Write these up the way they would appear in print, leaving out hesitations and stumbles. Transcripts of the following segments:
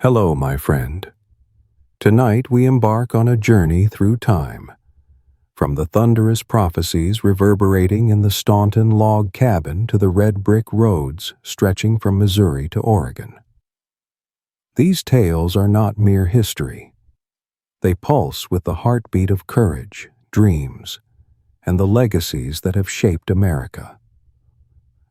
Hello, my friend. Tonight we embark on a journey through time, from the thunderous prophecies reverberating in the Staunton log cabin to the red brick roads stretching from Missouri to Oregon. These tales are not mere history. They pulse with the heartbeat of courage, dreams, and the legacies that have shaped America.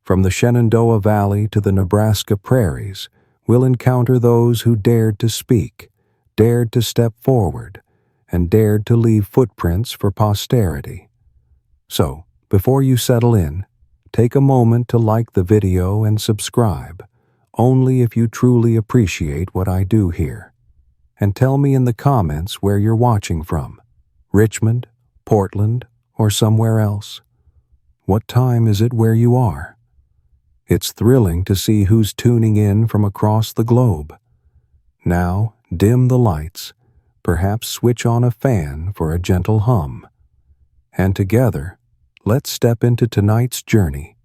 From the Shenandoah Valley to the Nebraska prairies, we'll encounter those who dared to speak, dared to step forward, and dared to leave footprints for posterity. So, before you settle in, take a moment to like the video and subscribe, only if you truly appreciate what I do here. And tell me in the comments where you're watching from: Richmond, Portland, or somewhere else. What time is it where you are? It's thrilling to see who's tuning in from across the globe. Now, dim the lights, perhaps switch on a fan for a gentle hum. And together, let's step into tonight's journey,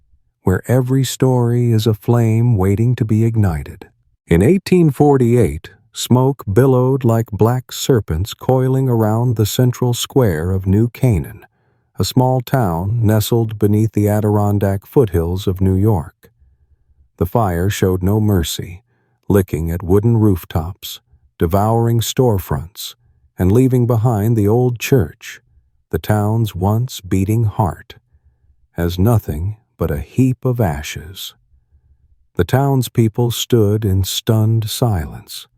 where every story is a flame waiting to be ignited. In 1848, smoke billowed like black serpents coiling around the central square of New Canaan, a small town nestled beneath the Adirondack foothills of New York. The fire showed no mercy, licking at wooden rooftops, devouring storefronts, and leaving behind the old church, the town's once beating heart, as nothing but a heap of ashes. The townspeople stood in stunned silence,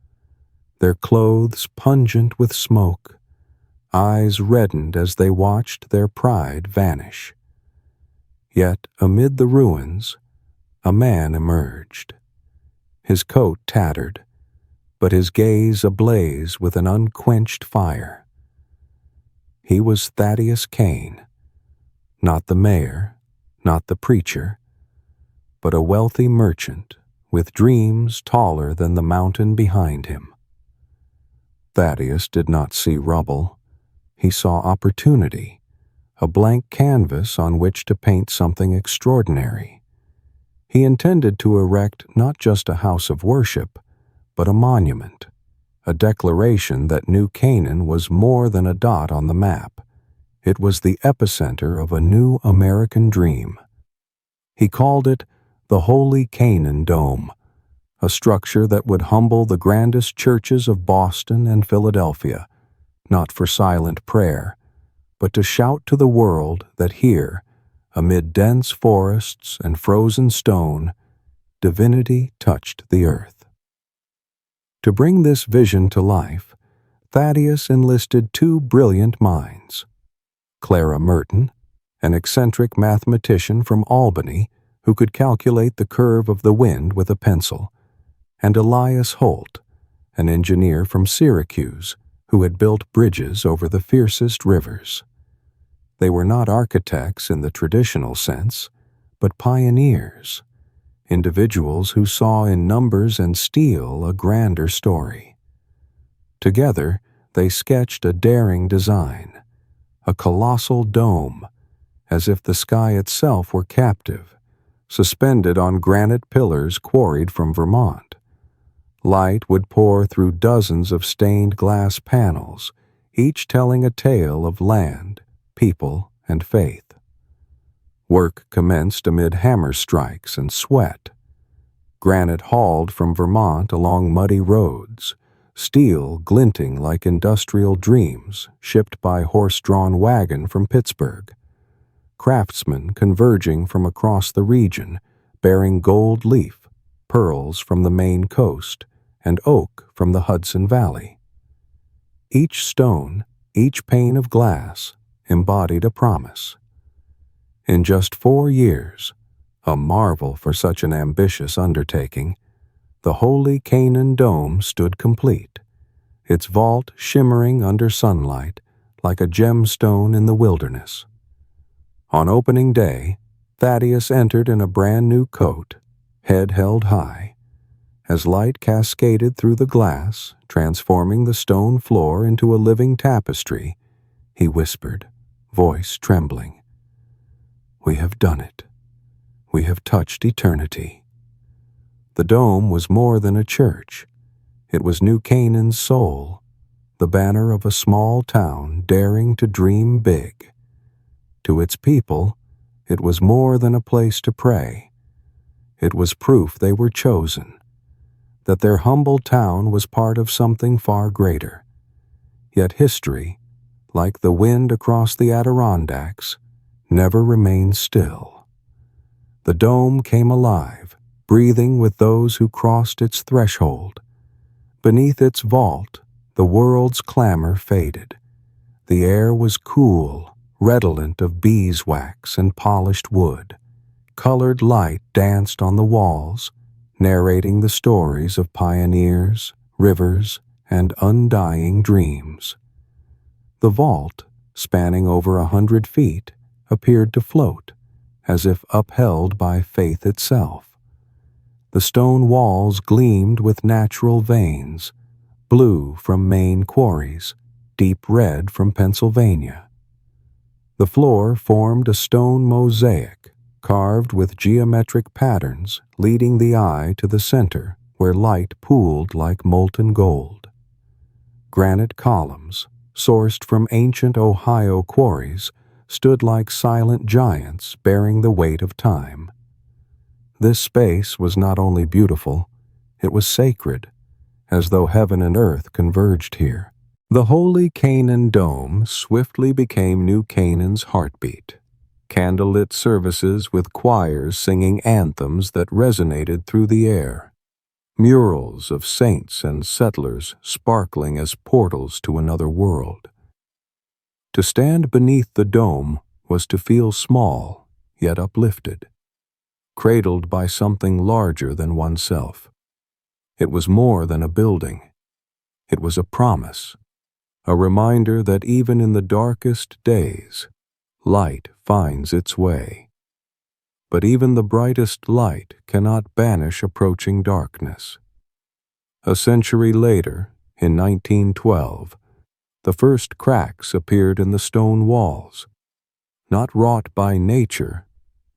their clothes pungent with smoke, eyes reddened as they watched their pride vanish. Yet, amid the ruins, a man emerged, his coat tattered, but his gaze ablaze with an unquenched fire. He was Thaddeus Kane, not the mayor, not the preacher, but a wealthy merchant with dreams taller than the mountain behind him. Thaddeus did not see rubble. He saw opportunity, a blank canvas on which to paint something extraordinary. He intended to erect not just a house of worship, but a monument, a declaration that New Canaan was more than a dot on the map. It was the epicenter of a new American dream. He called it the Holy Canaan Dome, a structure that would humble the grandest churches of Boston and Philadelphia, not for silent prayer, but to shout to the world that here, amid dense forests and frozen stone, divinity touched the earth. To bring this vision to life, Thaddeus enlisted two brilliant minds: Clara Merton, an eccentric mathematician from Albany who could calculate the curve of the wind with a pencil, and Elias Holt, an engineer from Syracuse who had built bridges over the fiercest rivers. They were not architects in the traditional sense, but pioneers, individuals who saw in numbers and steel a grander story. Together, they sketched a daring design, a colossal dome, as if the sky itself were captive, suspended on granite pillars quarried from Vermont. Light would pour through dozens of stained glass panels, each telling a tale of land, people, and faith. Work commenced amid hammer strikes and sweat. Granite hauled from Vermont along muddy roads, steel glinting like industrial dreams shipped by horse-drawn wagon from Pittsburgh. Craftsmen converging from across the region, bearing gold leaf, pearls from the Maine coast, and oak from the Hudson Valley. Each stone, each pane of glass, embodied a promise. In just 4 years, a marvel for such an ambitious undertaking, the Holy Canaan Dome stood complete, its vault shimmering under sunlight like a gemstone in the wilderness. On opening day, Thaddeus entered in a brand-new coat, head held high. As light cascaded through the glass, transforming the stone floor into a living tapestry, he whispered, voice trembling, "We have done it. We have touched eternity." The dome was more than a church. It was New Canaan's soul, the banner of a small town daring to dream big. To its people, it was more than a place to pray. It was proof they were chosen, that their humble town was part of something far greater. Yet history, like the wind across the Adirondacks, never remained still. The dome came alive, breathing with those who crossed its threshold. Beneath its vault, the world's clamor faded. The air was cool, redolent of beeswax and polished wood. Colored light danced on the walls, narrating the stories of pioneers, rivers, and undying dreams. The vault, spanning over 100 feet, appeared to float, as if upheld by faith itself. The stone walls gleamed with natural veins, blue from Maine quarries, deep red from Pennsylvania. The floor formed a stone mosaic, carved with geometric patterns leading the eye to the center where light pooled like molten gold. Granite columns, sourced from ancient Ohio quarries, stood like silent giants bearing the weight of time. This space was not only beautiful, it was sacred, as though heaven and earth converged here. The Holy Canaan Dome swiftly became New Canaan's heartbeat. Candlelit services with choirs singing anthems that resonated through the air. Murals of saints and settlers sparkling as portals to another world. To stand beneath the dome was to feel small, yet uplifted, cradled by something larger than oneself. It was more than a building. It was a promise, a reminder that even in the darkest days, light finds its way. But even the brightest light cannot banish approaching darkness. A century later, in 1912, the first cracks appeared in the stone walls, not wrought by nature,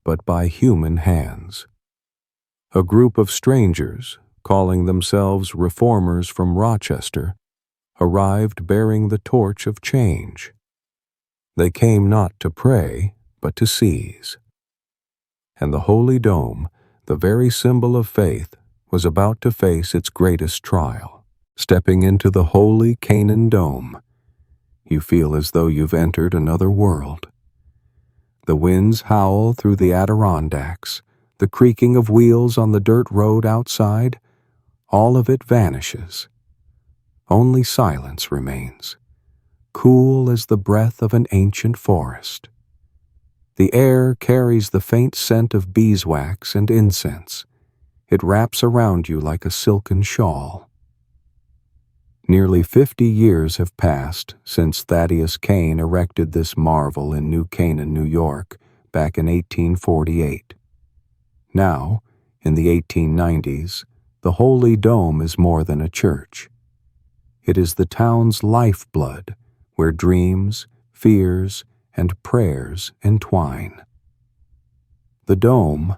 but by human hands. A group of strangers, calling themselves reformers from Rochester, arrived bearing the torch of change. They came not to pray, but to seize. And the Holy Dome, the very symbol of faith, was about to face its greatest trial. Stepping into the Holy Canaan Dome, you feel as though you've entered another world. The winds howl through the Adirondacks, the creaking of wheels on the dirt road outside, all of it vanishes. Only silence remains, cool as the breath of an ancient forest. The air carries the faint scent of beeswax and incense. It wraps around you like a silken shawl. Nearly 50 years have passed since Thaddeus Kane erected this marvel in New Canaan, New York, back in 1848. Now, in the 1890s, the Holy Dome is more than a church. It is the town's lifeblood, where dreams, fears, and prayers entwine. The dome,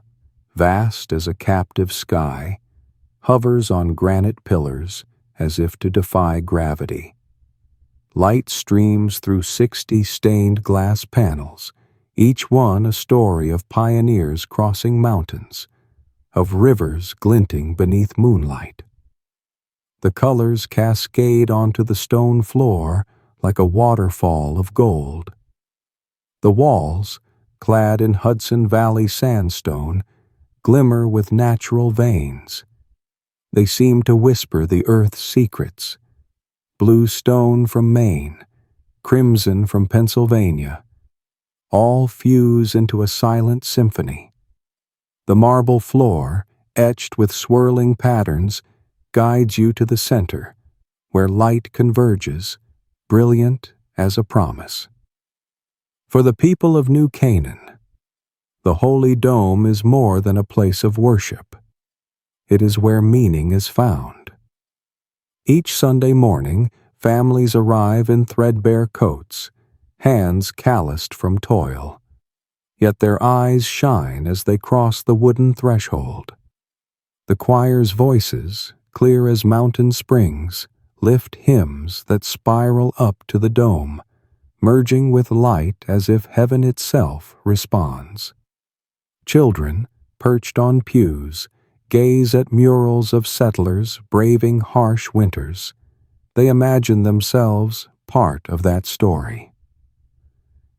vast as a captive sky, hovers on granite pillars as if to defy gravity. Light streams through 60 stained glass panels, each one a story of pioneers crossing mountains, of rivers glinting beneath moonlight. The colors cascade onto the stone floor like a waterfall of gold. The walls, clad in Hudson Valley sandstone, glimmer with natural veins. They seem to whisper the earth's secrets. Blue stone from Maine, crimson from Pennsylvania, all fuse into a silent symphony. The marble floor, etched with swirling patterns, guides you to the center, where light converges, brilliant as a promise. For the people of New Canaan, the Holy Dome is more than a place of worship. It is where meaning is found. Each Sunday morning, families arrive in threadbare coats, hands calloused from toil. Yet their eyes shine as they cross the wooden threshold. The choir's voices, clear as mountain springs, lift hymns that spiral up to the dome, merging with light as if heaven itself responds. Children, perched on pews, gaze at murals of settlers braving harsh winters. They imagine themselves part of that story.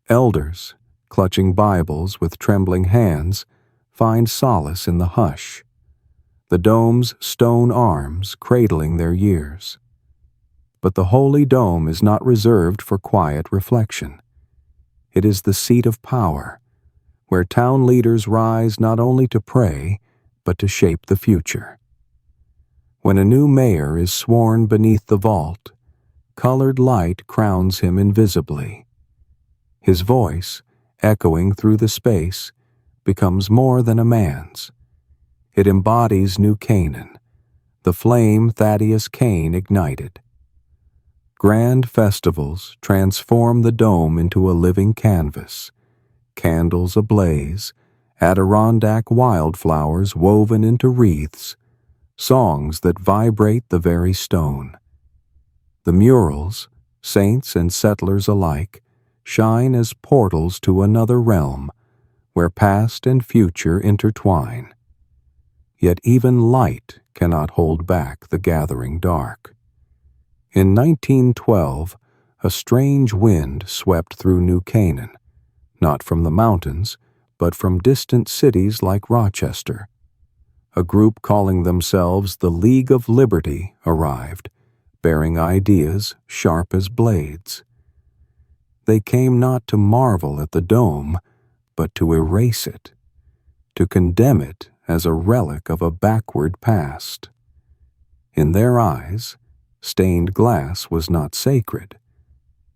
Elders, clutching Bibles with trembling hands, find solace in the hush, the dome's stone arms cradling their years. But the holy dome is not reserved for quiet reflection. It is the seat of power, where town leaders rise not only to pray, but to shape the future. When a new mayor is sworn beneath the vault, colored light crowns him invisibly. His voice, echoing through the space, becomes more than a man's. It embodies New Canaan, the flame Thaddeus Kane ignited. Grand festivals transform the dome into a living canvas, candles ablaze, Adirondack wildflowers woven into wreaths, songs that vibrate the very stone. The murals, saints and settlers alike, shine as portals to another realm, where past and future intertwine. Yet even light cannot hold back the gathering dark. In 1912, a strange wind swept through New Canaan, not from the mountains, but from distant cities like Rochester. A group calling themselves the League of Liberty arrived, bearing ideas sharp as blades. They came not to marvel at the dome, but to erase it, to condemn it as a relic of a backward past. In their eyes, stained glass was not sacred.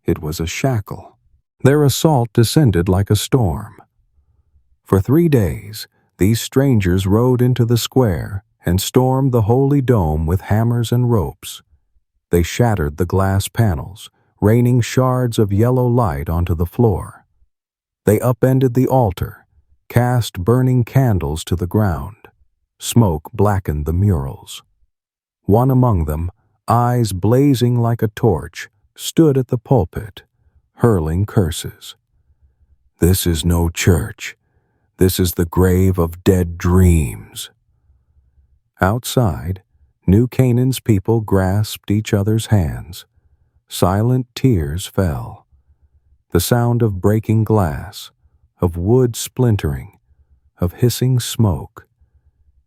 It was a shackle. Their assault descended like a storm. For 3 days, these strangers rode into the square and stormed the holy dome with hammers and ropes. They shattered the glass panels, raining shards of yellow light onto the floor. They upended the altar, cast burning candles to the ground. Smoke blackened the murals. One among them, eyes blazing like a torch, stood at the pulpit, hurling curses. "This is no church. This is the grave of dead dreams." Outside, New Canaan's people grasped each other's hands. Silent tears fell. The sound of breaking glass, of wood splintering, of hissing smoke.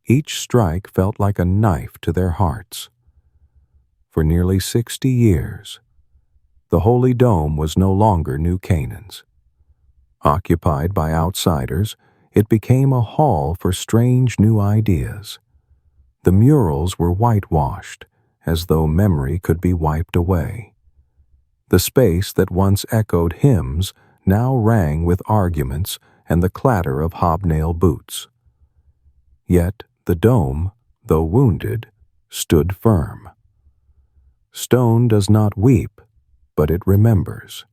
Each strike felt like a knife to their hearts. For nearly 60 years, the Holy Dome was no longer New Canaan's. Occupied by outsiders, it became a hall for strange new ideas. The murals were whitewashed, as though memory could be wiped away. The space that once echoed hymns now rang with arguments and the clatter of hobnail boots. Yet the dome, though wounded, stood firm. Stone does not weep, but it remembers.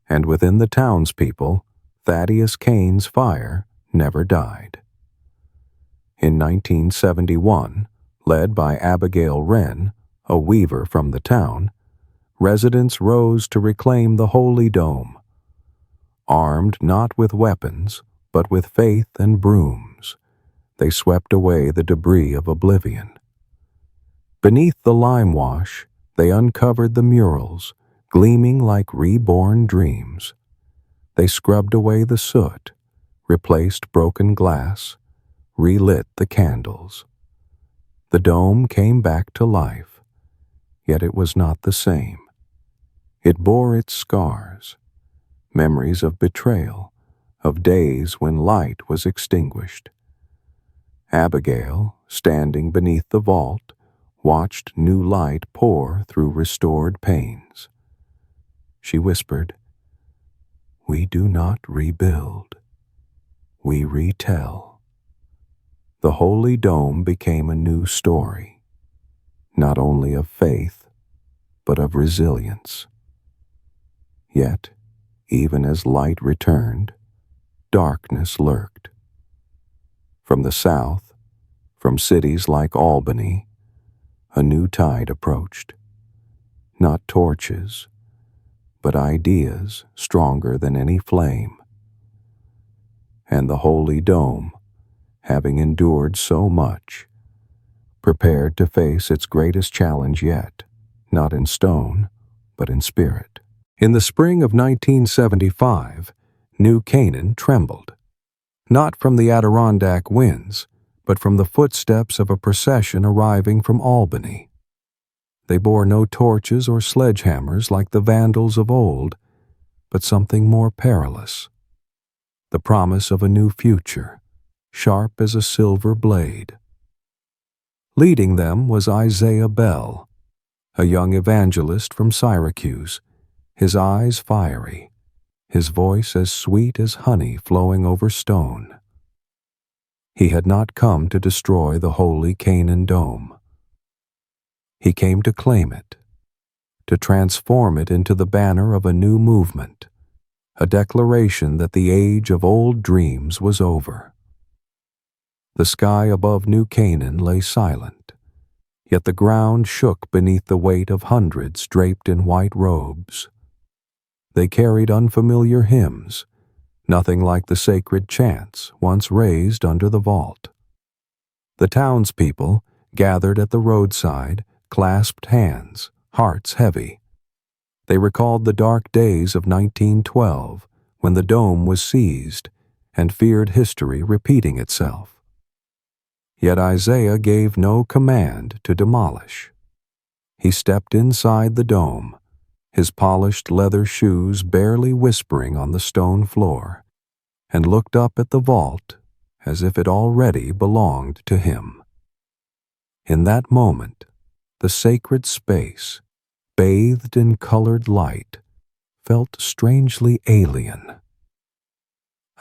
And within the townspeople, Thaddeus Kane's fire never died. In 1971, led by Abigail Wren, a weaver from the town, residents rose to reclaim the Holy Dome. Armed not with weapons, but with faith and brooms, they swept away the debris of oblivion. Beneath the lime wash, they uncovered the murals, gleaming like reborn dreams. They scrubbed away the soot, replaced broken glass, relit the candles. The dome came back to life, yet it was not the same. It bore its scars, memories of betrayal, of days when light was extinguished. Abigail, standing beneath the vault, watched new light pour through restored panes. She whispered, "We do not rebuild, we retell." The Holy Dome became a new story, not only of faith, but of resilience. Yet, even as light returned, darkness lurked. From the south, from cities like Albany, A new tide approached. Not torches, but ideas stronger than any flame. And the holy dome, having endured so much, prepared to face its greatest challenge yet, not in stone, but in spirit. In the spring of 1975, New Canaan trembled, not from the Adirondack winds, but from the footsteps of a procession arriving from Albany. They bore no torches or sledgehammers like the Vandals of old, but something more perilous. The promise of a new future, sharp as a silver blade. Leading them was Isaiah Bell, a young evangelist from Syracuse, his eyes fiery, his voice as sweet as honey flowing over stone. He had not come to destroy the holy Canaan dome. He came to claim it, to transform it into the banner of a new movement, a declaration that the age of old dreams was over. The sky above New Canaan lay silent, yet the ground shook beneath the weight of hundreds draped in white robes. They carried unfamiliar hymns, nothing like the sacred chants once raised under the vault. The townspeople, gathered at the roadside, clasped hands, hearts heavy. They recalled the dark days of 1912, when the dome was seized, and feared history repeating itself. Yet Isaiah gave no command to demolish. He stepped inside the dome, his polished leather shoes barely whispering on the stone floor, and looked up at the vault as if it already belonged to him. In that moment, the sacred space, bathed in colored light, felt strangely alien.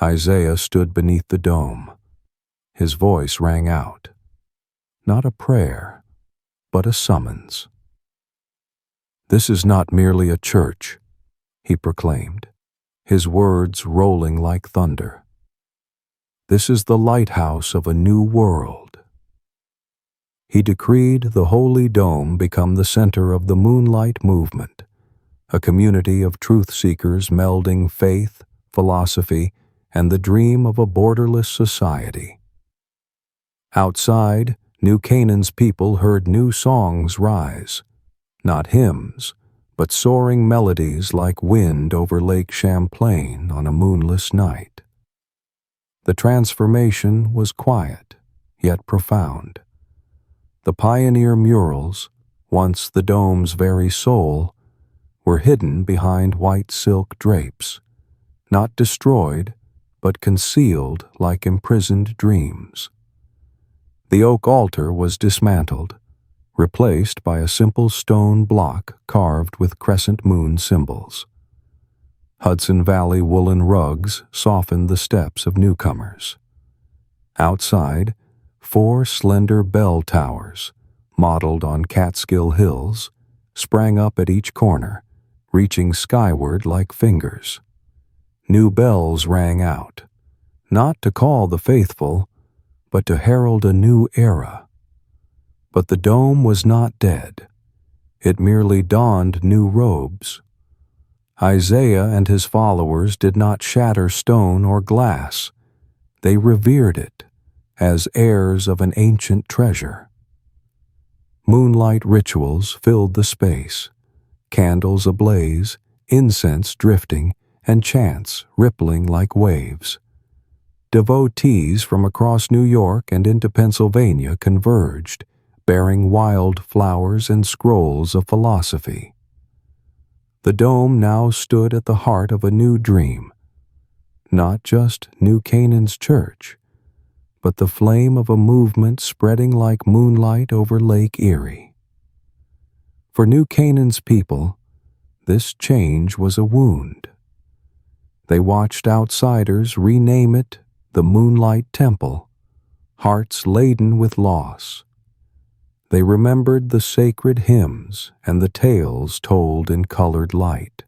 Isaiah stood beneath the dome. His voice rang out, not a prayer, but a summons. "This is not merely a church," he proclaimed, his words rolling like thunder. "This is the lighthouse of a new world." He decreed the holy dome become the center of the Moonlight Movement, a community of truth-seekers melding faith, philosophy, and the dream of a borderless society. Outside, New Canaan's people heard new songs rise, not hymns, but soaring melodies like wind over Lake Champlain on a moonless night. The transformation was quiet, yet profound. The pioneer murals, once the dome's very soul, were hidden behind white silk drapes, not destroyed, but concealed like imprisoned dreams. The oak altar was dismantled, replaced by a simple stone block carved with crescent moon symbols. Hudson Valley woolen rugs softened the steps of newcomers. Outside, 4 slender bell towers, modeled on Catskill hills, sprang up at each corner, reaching skyward like fingers. New bells rang out, not to call the faithful, but to herald a new era. But the dome was not dead. It merely donned new robes. Isaiah and his followers did not shatter stone or glass. They revered it as heirs of an ancient treasure. Moonlight rituals filled the space, candles ablaze, incense drifting, and chants rippling like waves. Devotees from across New York and into Pennsylvania converged, bearing wild flowers and scrolls of philosophy. The dome now stood at the heart of a new dream, not just New Canaan's church, but the flame of a movement spreading like moonlight over Lake Erie. For New Canaan's people, this change was a wound. They watched outsiders rename it the Moonlight Temple, hearts laden with loss. They remembered the sacred hymns and the tales told in colored light.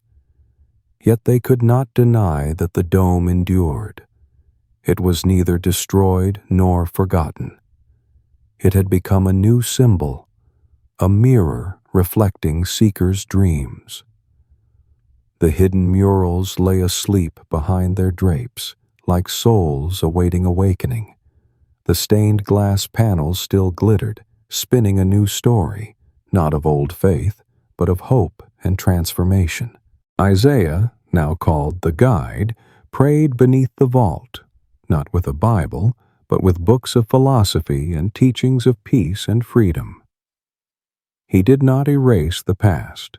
Yet they could not deny that the dome endured. It was neither destroyed nor forgotten. It had become a new symbol, a mirror reflecting seekers' dreams. The hidden murals lay asleep behind their drapes, like souls awaiting awakening. The stained glass panels still glittered, spinning a new story, not of old faith, but of hope and transformation. Isaiah, now called the guide, prayed beneath the vault, not with a Bible, but with books of philosophy and teachings of peace and freedom. He did not erase the past.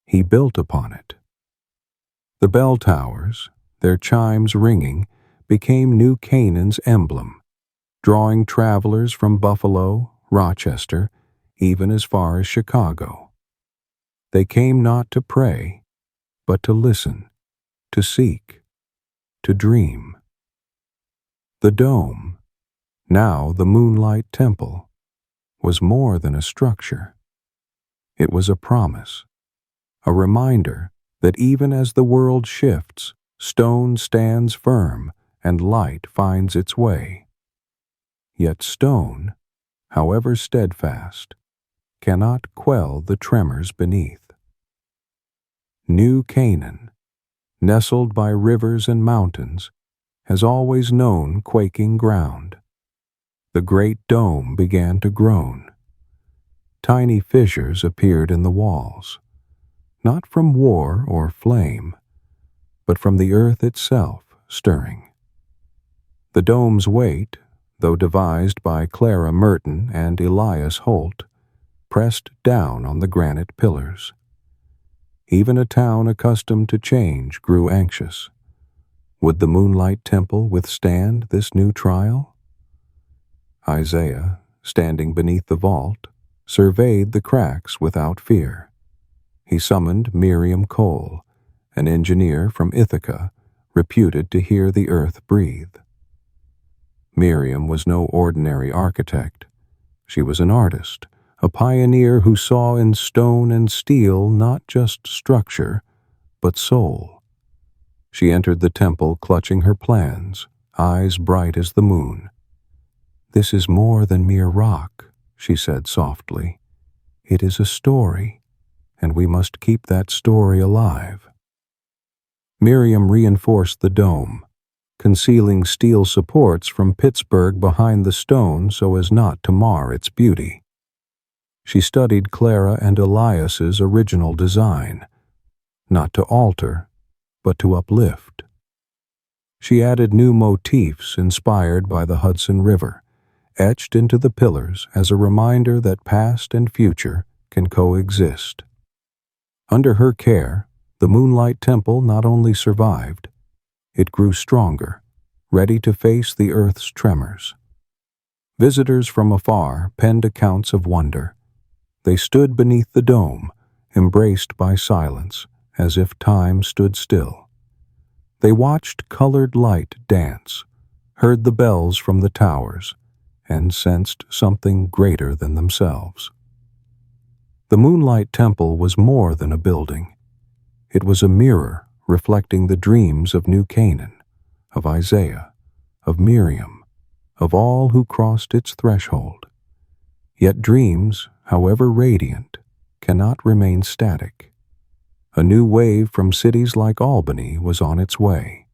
He built upon it. The bell towers, their chimes ringing, became New Canaan's emblem, drawing travelers from Buffalo, Rochester, even as far as Chicago. They came not to pray, but to listen, to seek, to dream. The dome, now the Moonlight Temple, was more than a structure. It was a promise, a reminder that even as the world shifts, stone stands firm and light finds its way. Yet stone, however steadfast, cannot quell the tremors beneath. New Canaan, nestled by rivers and mountains, has always known quaking ground. The great dome began to groan. Tiny fissures appeared in the walls, not from war or flame, but from the earth itself stirring. The dome's weight, though devised by Clara Merton and Elias Holt, pressed down on the granite pillars. Even a town accustomed to change grew anxious. Would the Moonlight Temple withstand this new trial? Isaiah, standing beneath the vault, surveyed the cracks without fear. He summoned Miriam Cole, an engineer from Ithaca, reputed to hear the earth breathe. Miriam was no ordinary architect. She was an artist, a pioneer who saw in stone and steel not just structure, but soul. She entered the temple clutching her plans, eyes bright as the moon. "This is more than mere rock," she said softly. "It is a story, and we must keep that story alive." Miriam reinforced the dome, concealing steel supports from Pittsburgh behind the stone so as not to mar its beauty. She studied Clara and Elias's original design, not to alter, but to uplift. She added new motifs inspired by the Hudson River, etched into the pillars as a reminder that past and future can coexist. Under her care, the Moonlight Temple not only survived, it grew stronger, ready to face the earth's tremors. Visitors from afar penned accounts of wonder. They stood beneath the dome, embraced by silence, as if time stood still. They watched colored light dance, heard the bells from the towers, and sensed something greater than themselves. The Moonlight Temple was more than a building. It was a mirror reflecting the dreams of New Canaan, of Isaiah, of Miriam, of all who crossed its threshold. Yet dreams, however radiant, cannot remain static. A new wave from cities like Albany was on its way,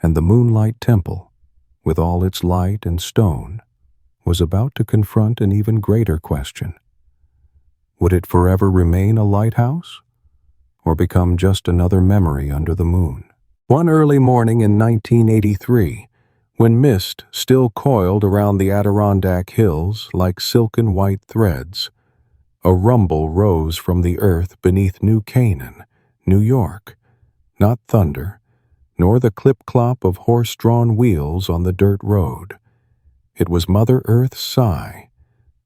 and the Moonlight Temple, with all its light and stone, was about to confront an even greater question. Would it forever remain a lighthouse, or become just another memory under the moon? One early morning in 1983, when mist still coiled around the Adirondack hills like silken white threads, a rumble rose from the earth beneath New Canaan, New York, not thunder, nor the clip-clop of horse-drawn wheels on the dirt road. It was Mother Earth's sigh,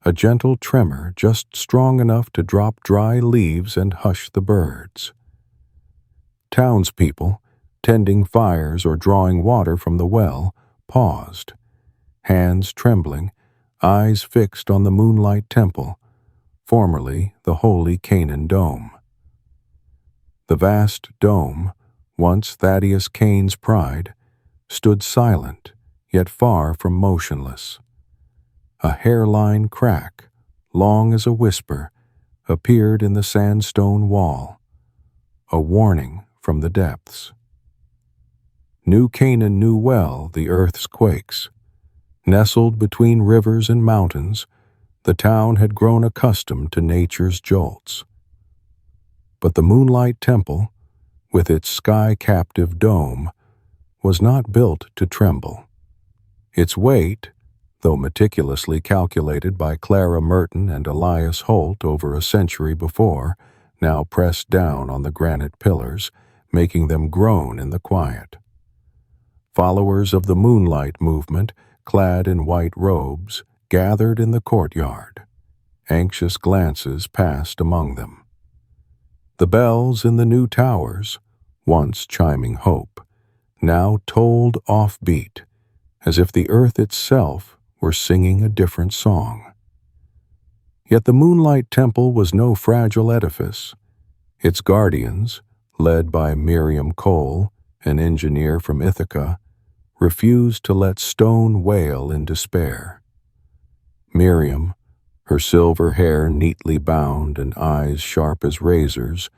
a gentle tremor just strong enough to drop dry leaves and hush the birds. Townspeople, tending fires or drawing water from the well, paused, hands trembling, eyes fixed on the Moonlight Temple, formerly the Holy Canaan Dome. The vast dome, once Thaddeus Kane's pride, stood silent, yet far from motionless. A hairline crack, long as a whisper, appeared in the sandstone wall, a warning from the depths. New Canaan knew well the earth's quakes. Nestled between rivers and mountains, the town had grown accustomed to nature's jolts. But the Moonlight Temple, with its sky-captive dome, was not built to tremble. Its weight, though meticulously calculated by Clara Merton and Elias Holt over a century before, now pressed down on the granite pillars, making them groan in the quiet. Followers of the Moonlight movement, clad in white robes, gathered in the courtyard. Anxious glances passed among them. The bells in the new towers, once chiming hope, now tolled offbeat, as if the earth itself were singing a different song. Yet the Moonlight Temple was no fragile edifice. Its guardians, led by Miriam Cole, an engineer from Ithaca, refused to let stone wail in despair. Miriam, her silver hair neatly bound and eyes sharp as razors,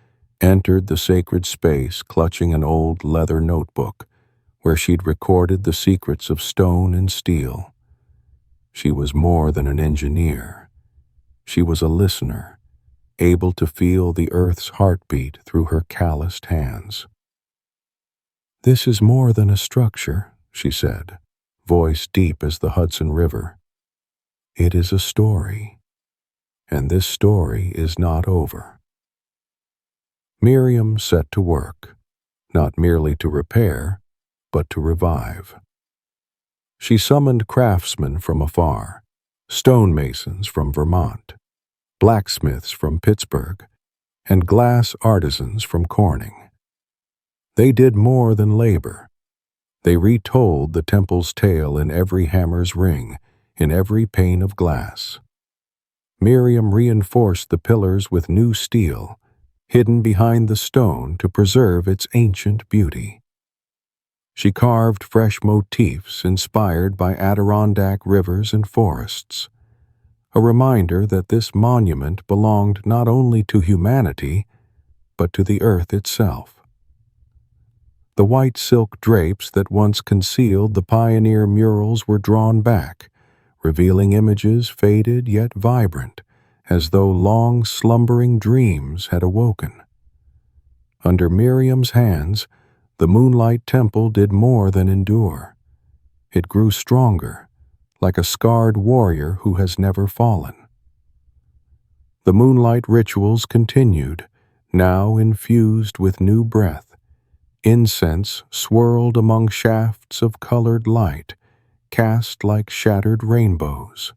entered the sacred space clutching an old leather notebook where she'd recorded the secrets of stone and steel. She was more than an engineer. She was a listener, able to feel the earth's heartbeat through her calloused hands. "This is more than a structure," she said, voice deep as the Hudson River. "It is a story, and this story is not over." Miriam set to work, not merely to repair, but to revive. She summoned craftsmen from afar, stonemasons from Vermont, blacksmiths from Pittsburgh, and glass artisans from Corning. They did more than labor. They retold the temple's tale in every hammer's ring, in every pane of glass. Miriam reinforced the pillars with new steel, hidden behind the stone to preserve its ancient beauty. She carved fresh motifs inspired by Adirondack rivers and forests, a reminder that this monument belonged not only to humanity, but to the earth itself. The white silk drapes that once concealed the pioneer murals were drawn back, revealing images faded yet vibrant, as though long slumbering dreams had awoken. Under Miriam's hands, the Moonlight Temple did more than endure. It grew stronger, like a scarred warrior who has never fallen. The moonlight rituals continued, now infused with new breath. Incense swirled among shafts of colored light, cast like shattered rainbows.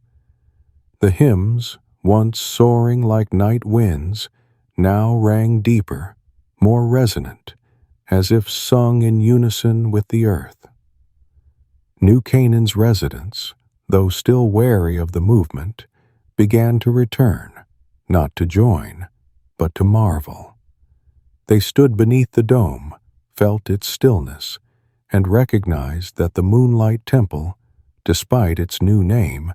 The hymns, once soaring like night winds, now rang deeper, more resonant, as if sung in unison with the earth. New Canaan's residents, though still wary of the movement, began to return, not to join, but to marvel. They stood beneath the dome, felt its stillness, and recognized that the Moonlight Temple, despite its new name,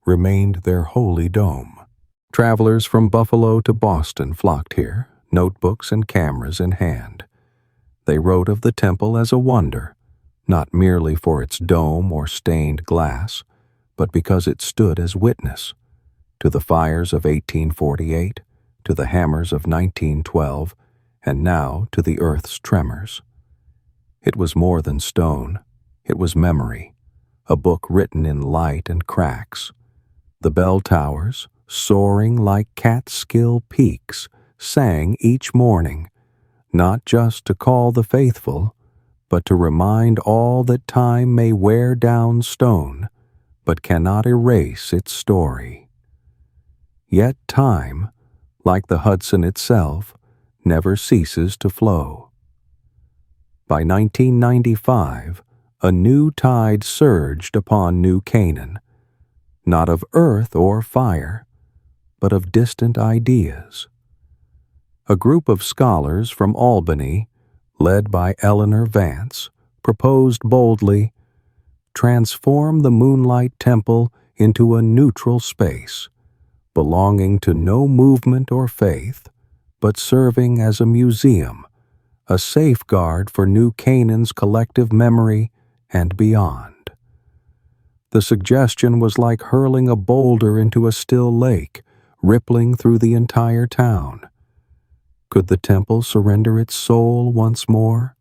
remained their holy dome. Travelers from Buffalo to Boston flocked here, notebooks and cameras in hand. They wrote of the temple as a wonder, not merely for its dome or stained glass, but because it stood as witness to the fires of 1848, to the hammers of 1912, and now to the earth's tremors. It was more than stone. It was memory, a book written in light and cracks. The bell towers, soaring like Catskill peaks, sang each morning, not just to call the faithful, but to remind all that time may wear down stone, but cannot erase its story. Yet time, like the Hudson itself, never ceases to flow. By 1995, a new tide surged upon New Canaan, not of earth or fire, but of distant ideas. A group of scholars from Albany, led by Eleanor Vance, proposed boldly, transform the Moonlight Temple into a neutral space, belonging to no movement or faith, but serving as a museum, a safeguard for New Canaan's collective memory and beyond. The suggestion was like hurling a boulder into a still lake, rippling through the entire town. Could the temple surrender its soul once more?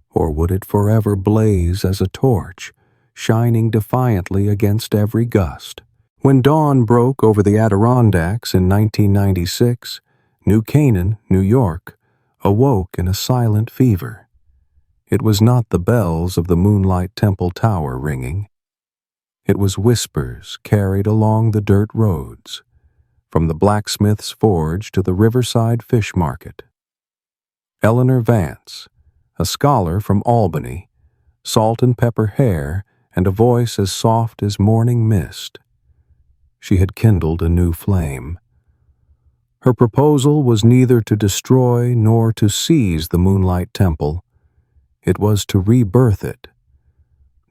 Or would it forever blaze as a torch, shining defiantly against every gust? When dawn broke over the Adirondacks in 1996, New Canaan, New York, awoke in a silent fever. It was not the bells of the Moonlight Temple Tower ringing. It was whispers carried along the dirt roads, from the blacksmith's forge to the riverside fish market. Eleanor Vance, a scholar from Albany, salt and pepper hair and a voice as soft as morning mist. She had kindled a new flame. Her proposal was neither to destroy nor to seize the Moonlight Temple. It was to rebirth it.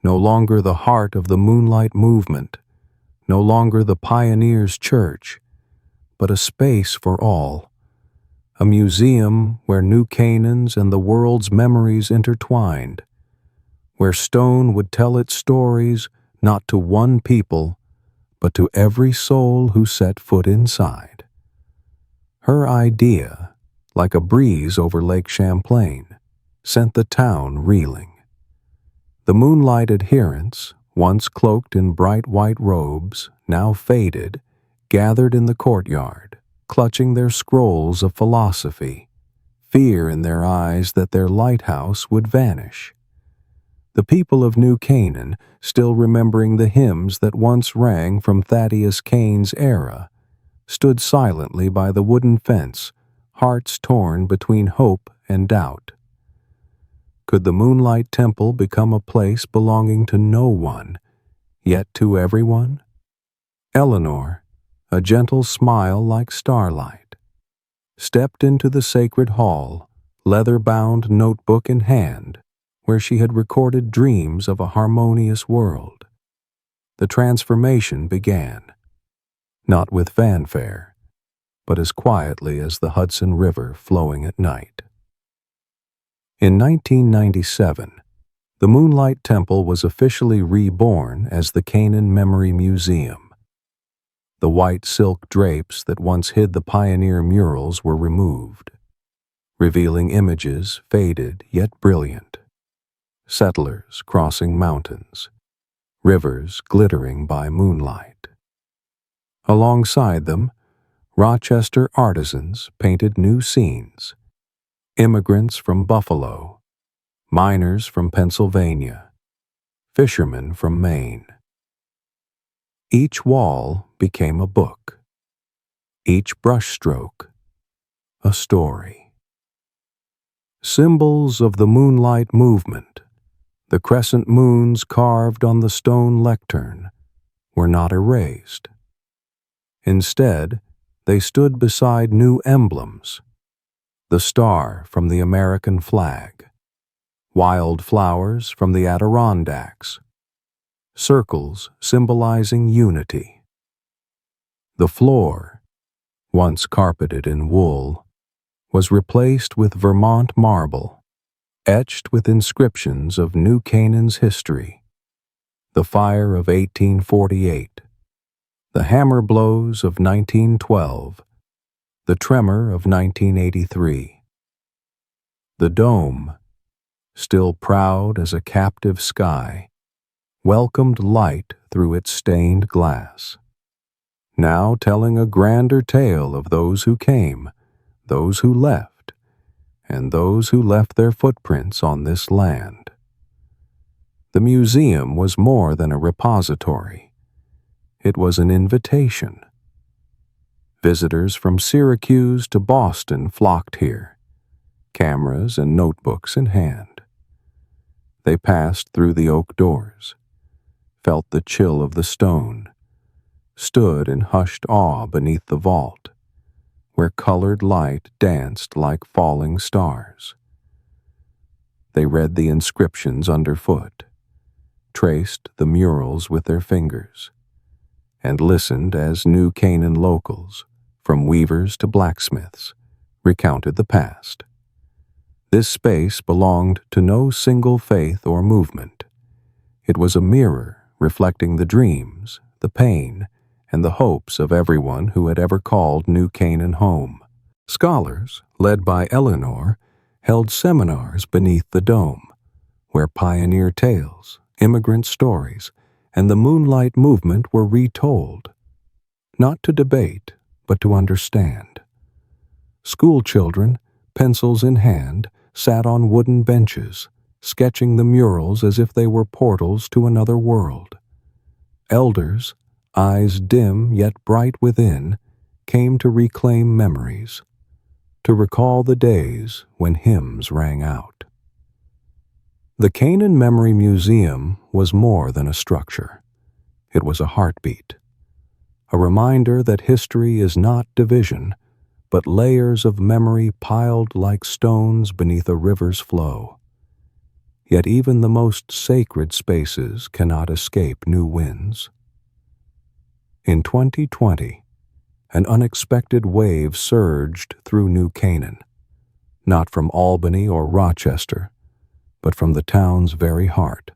No longer the heart of the Moonlight movement, no longer the pioneer's church, but a space for all, a museum where New Canaan's and the world's memories intertwined, where stone would tell its stories not to one people, but to every soul who set foot inside. Her idea, like a breeze over Lake Champlain, sent the town reeling. The Moonlight adherents, once cloaked in bright white robes, now faded, gathered in the courtyard, clutching their scrolls of philosophy, fear in their eyes that their lighthouse would vanish. The people of New Canaan, still remembering the hymns that once rang from Thaddeus Kane's era, stood silently by the wooden fence, hearts torn between hope and doubt. Could the Moonlight Temple become a place belonging to no one, yet to everyone? Eleanor, a gentle smile like starlight, stepped into the sacred hall, leather-bound notebook in hand, where she had recorded dreams of a harmonious world. The transformation began, not with fanfare, but as quietly as the Hudson River flowing at night. In 1997, the Moonlight Temple was officially reborn as the Canaan Memory Museum. The white silk drapes that once hid the pioneer murals were removed, revealing images faded yet brilliant. Settlers crossing mountains, rivers glittering by moonlight. Alongside them, Rochester artisans painted new scenes. Immigrants from Buffalo, miners from Pennsylvania, fishermen from Maine. Each wall became a book, each brushstroke a story. Symbols of the Moonlight movement, the crescent moons carved on the stone lectern, were not erased. Instead, they stood beside new emblems: the star from the American flag, wildflowers from the Adirondacks, circles symbolizing unity. The floor, once carpeted in wool, was replaced with Vermont marble, etched with inscriptions of New Canaan's history: the fire of 1848, the hammer blows of 1912, the tremor of 1983. The dome, still proud as a captive sky, welcomed light through its stained glass, now telling a grander tale of those who came, those who left, and those who left their footprints on this land. The museum was more than a repository. It was an invitation. Visitors from Syracuse to Boston flocked here, cameras and notebooks in hand. They passed through the oak doors, felt the chill of the stone, stood in hushed awe beneath the vault, where colored light danced like falling stars. They read the inscriptions underfoot, traced the murals with their fingers, and listened as New Canaan locals, from weavers to blacksmiths, recounted the past. This space belonged to no single faith or movement. It was a mirror reflecting the dreams, the pain, and the hopes of everyone who had ever called New Canaan home. Scholars, led by Eleanor, held seminars beneath the dome, where pioneer tales, immigrant stories, and the Moonlight Movement were retold, not to debate, but to understand. School children, pencils in hand, sat on wooden benches, sketching the murals as if they were portals to another world. Elders, eyes dim yet bright within, came to reclaim memories, to recall the days when hymns rang out. The Canaan Memory Museum was more than a structure. It was a heartbeat, a reminder that history is not division, but layers of memory piled like stones beneath a river's flow. Yet even the most sacred spaces cannot escape new winds. In 2020, an unexpected wave surged through New Canaan, not from Albany or Rochester, but from the town's very heart.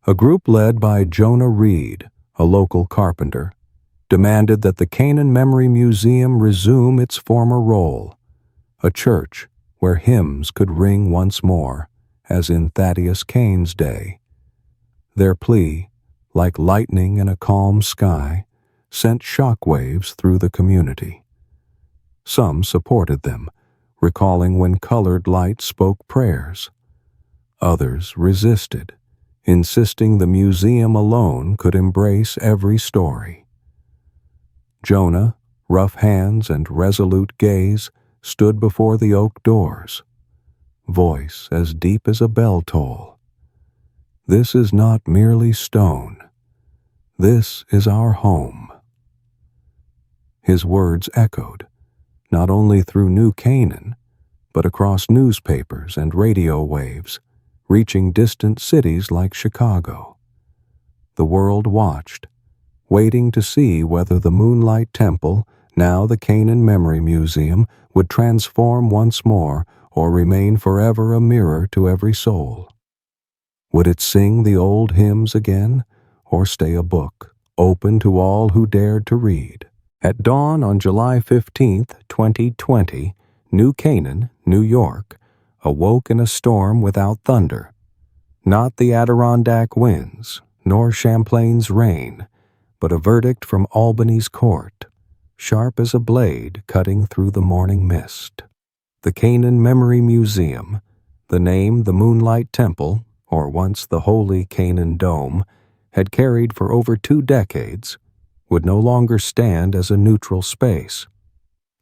A group led by Jonah Reed, a local carpenter, demanded that the Canaan Memory Museum resume its former role, a church where hymns could ring once more, as in Thaddeus Kane's day. Their plea, like lightning in a calm sky, sent shockwaves through the community. Some supported them, recalling when colored light spoke prayers. Others resisted, insisting the museum alone could embrace every story. Jonah, rough hands and resolute gaze, stood before the oak doors, voice as deep as a bell toll. This is not merely stone. This is our home. His words echoed, not only through New Canaan, but across newspapers and radio waves, reaching distant cities like Chicago. The world watched, waiting to see whether the Moonlight Temple, now the Canaan Memory Museum, would transform once more or remain forever a mirror to every soul. Would it sing the old hymns again, or stay a book, open to all who dared to read? At dawn on July 15, 2020, New Canaan, New York, awoke in a storm without thunder. Not the Adirondack winds, nor Champlain's rain, but a verdict from Albany's court, sharp as a blade cutting through the morning mist. The Canaan Memory Museum, the name the Moonlight Temple, or once the Holy Canaan Dome, had carried for over 2 decades, would no longer stand as a neutral space.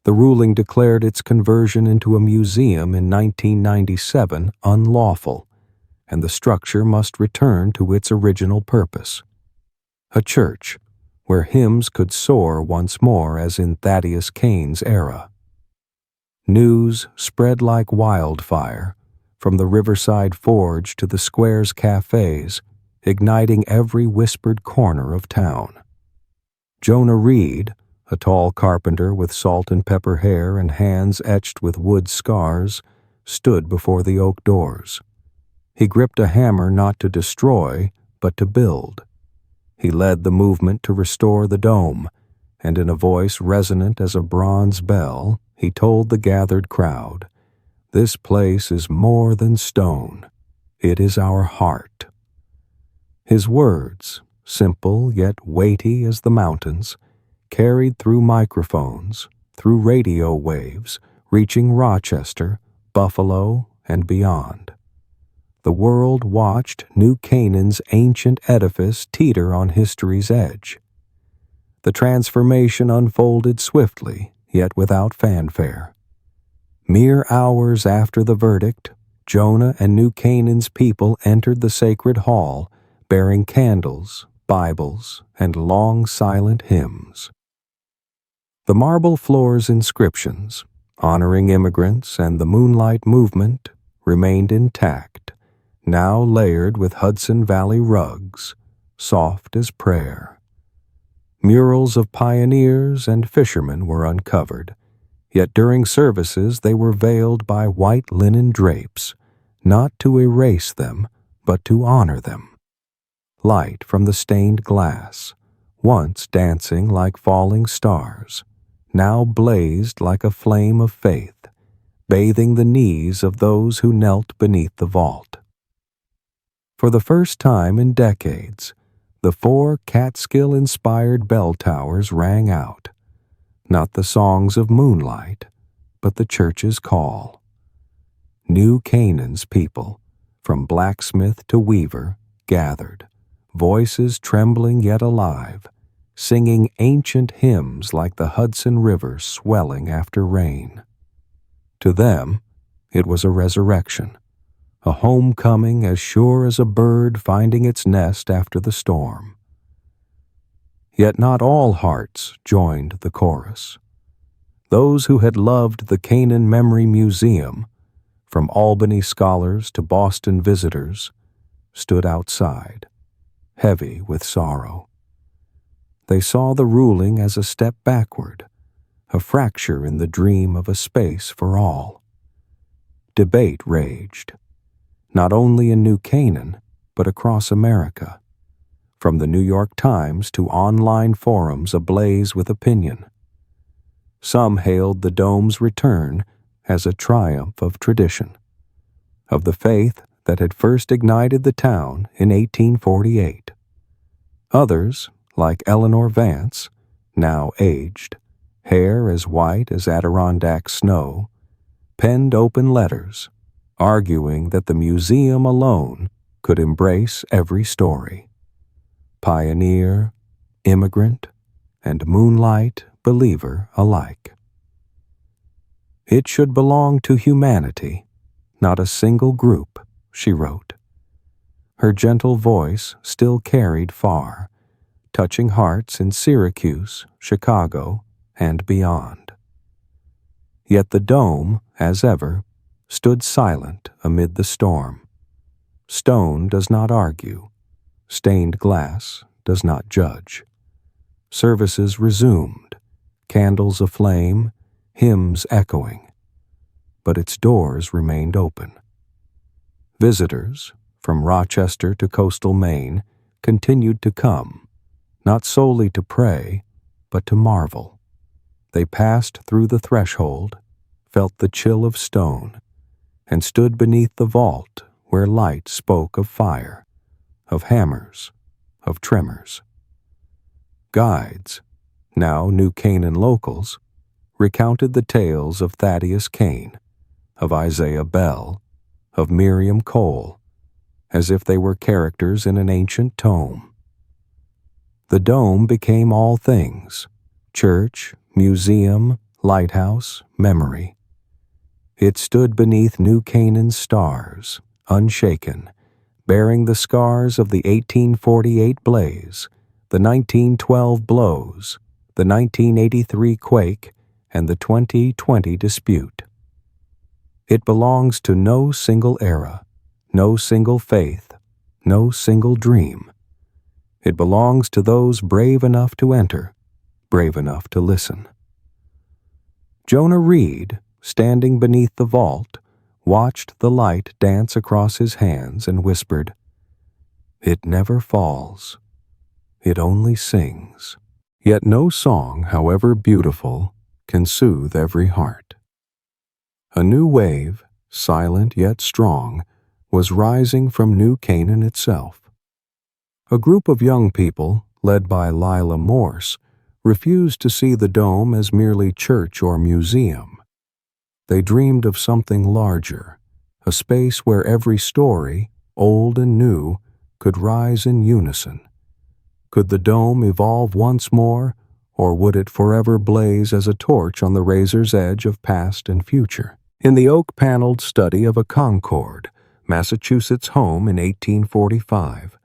The ruling declared its conversion into a museum in 1997 unlawful, and the structure must return to its original purpose. A church where hymns could soar once more as in Thaddeus Kane's era. News spread like wildfire, from the Riverside Forge to the Square's cafes, igniting every whispered corner of town. Jonah Reed, a tall carpenter with salt and pepper hair and hands etched with wood scars, stood before the oak doors. He gripped a hammer not to destroy, but to build. He led the movement to restore the dome, and in a voice resonant as a bronze bell, he told the gathered crowd, "This place is more than stone. It is our heart." His words, simple yet weighty as the mountains, carried through microphones, through radio waves, reaching Rochester, Buffalo, and beyond. The world watched New Canaan's ancient edifice teeter on history's edge. The transformation unfolded swiftly, yet without fanfare. Mere hours after the verdict, Jonah and New Canaan's people entered the sacred hall, bearing candles, Bibles, and long silent hymns. The marble floor's inscriptions, honoring immigrants and the Moonlight Movement, remained intact, now layered with Hudson Valley rugs, soft as prayer. Murals of pioneers and fishermen were uncovered, yet during services they were veiled by white linen drapes, not to erase them, but to honor them. Light from the stained glass, once dancing like falling stars, now blazed like a flame of faith, bathing the knees of those who knelt beneath the vault. For the first time in decades, the 4 Catskill-inspired bell towers rang out, not the songs of moonlight, but the church's call. New Canaan's people, from blacksmith to weaver, gathered, voices trembling yet alive, singing ancient hymns like the Hudson River swelling after rain. To them, it was a resurrection, a homecoming as sure as a bird finding its nest after the storm. Yet not all hearts joined the chorus. Those who had loved the Canaan Memory Museum, from Albany scholars to Boston visitors, stood outside, heavy with sorrow. They saw the ruling as a step backward, a fracture in the dream of a space for all. Debate raged, not only in New Canaan, but across America, from the New York Times to online forums ablaze with opinion. Some hailed the dome's return as a triumph of tradition, of the faith that had first ignited the town in 1848. Others, like Eleanor Vance, now aged, hair as white as Adirondack snow, penned open letters, arguing that the museum alone could embrace every story. Pioneer, immigrant, and moonlight believer alike. It should belong to humanity, not a single group, she wrote. Her gentle voice still carried far, touching hearts in Syracuse, Chicago, and beyond. Yet the dome, as ever, stood silent amid the storm. Stone does not argue. Stained glass does not judge. Services resumed, candles aflame, hymns echoing. But its doors remained open. Visitors, from Rochester to coastal Maine, continued to come, not solely to pray, but to marvel. They passed through the threshold, felt the chill of stone, and stood beneath the vault where light spoke of fire, of hammers, of tremors. Guides, now New Canaan locals, recounted the tales of Thaddeus Kane, of Isaiah Bell, of Miriam Cole, as if they were characters in an ancient tome. The dome became all things: church, museum, lighthouse, memory. It stood beneath New Canaan's stars, unshaken, bearing the scars of the 1848 blaze, the 1912 blows, the 1983 quake, and the 2020 dispute. It belongs to no single era, no single faith, no single dream. It belongs to those brave enough to enter, brave enough to listen. Jonah Reed, standing beneath the vault, watched the light dance across his hands and whispered, "It never falls. It only sings." Yet no song, however beautiful, can soothe every heart. A new wave, silent yet strong, was rising from New Canaan itself. A group of young people, led by Lila Morse, refused to see the dome as merely church or museum. They dreamed of something larger, a space where every story, old and new, could rise in unison. Could the dome evolve once more, or would it forever blaze as a torch on the razor's edge of past and future? In the oak-paneled study of a Concord, Massachusetts home in 1845,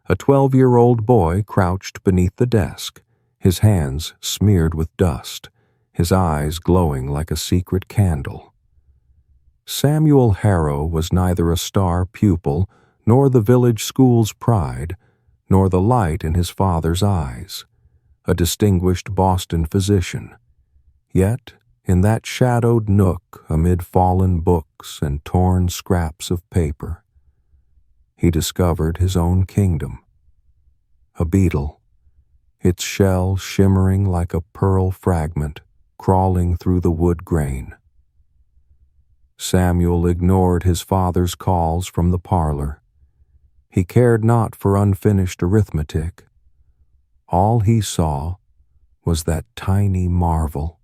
a 12-year-old boy crouched beneath the desk, his hands smeared with dust, his eyes glowing like a secret candle. Samuel Harrow was neither a star pupil, nor the village school's pride, nor the light in his father's eyes. a distinguished Boston physician. Yet, in that shadowed nook amid fallen books and torn scraps of paper, he discovered his own kingdom. A beetle, its shell shimmering like a pearl fragment crawling through the wood grain. Samuel ignored his father's calls from the parlor. He cared not for unfinished arithmetic. All he saw was that tiny marvel,